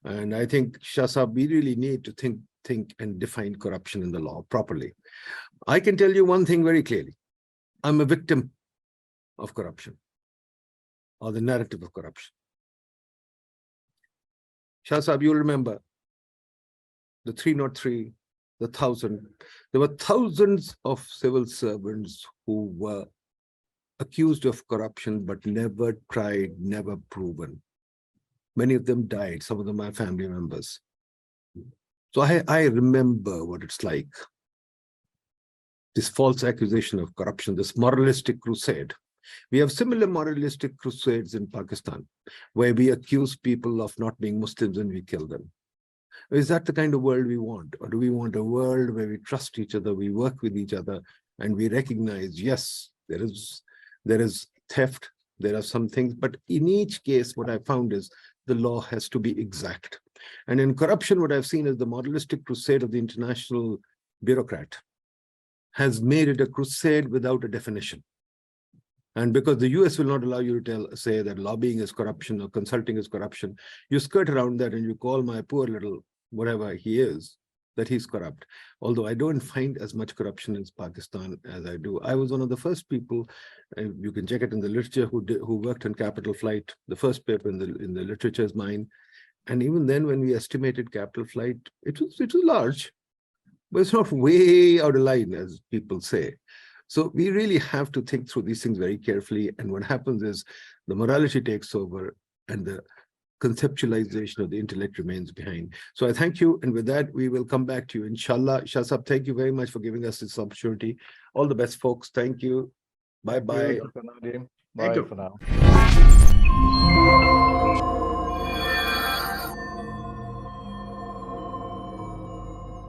And I think, Shah Sahab, we really need to think and define corruption in the law properly. I can tell you one thing very clearly. I'm a victim of corruption, or the narrative of corruption. Shah Sahab, you'll remember the 303, the 1,000. There were thousands of civil servants who were accused of corruption, but never tried, never proven. Many of them died. Some of them are family members. So I remember what it's like. This false accusation of corruption, this moralistic crusade. We have similar moralistic crusades in Pakistan, where we accuse people of not being Muslims and we kill them. Is that the kind of world we want? Or do we want a world where we trust each other, we work with each other, and we recognize, yes, there is theft, there are some things, but in each case, what I found is the law has to be exact. And in corruption, what I've seen is the moralistic crusade of the international bureaucrat has made it a crusade without a definition. And because the US will not allow you to say that lobbying is corruption or consulting is corruption, you skirt around that and you call my poor little whatever he is, that he's corrupt. Although I don't find as much corruption in Pakistan as I do. I was one of the first people, you can check it in the literature, who worked on capital flight. The first paper in the literature is mine. And even then, when we estimated capital flight, it was large, but it's not way out of line, as people say. So we really have to think through these things very carefully. And what happens is the morality takes over and the conceptualization of the intellect remains behind. So I thank you. And with that, we will come back to you, inshallah. Shah Sahab, thank you very much for giving us this opportunity. All the best, folks. Thank you. Bye-bye. Thank you, Dr. Nadeem. Thank Bye you. for now.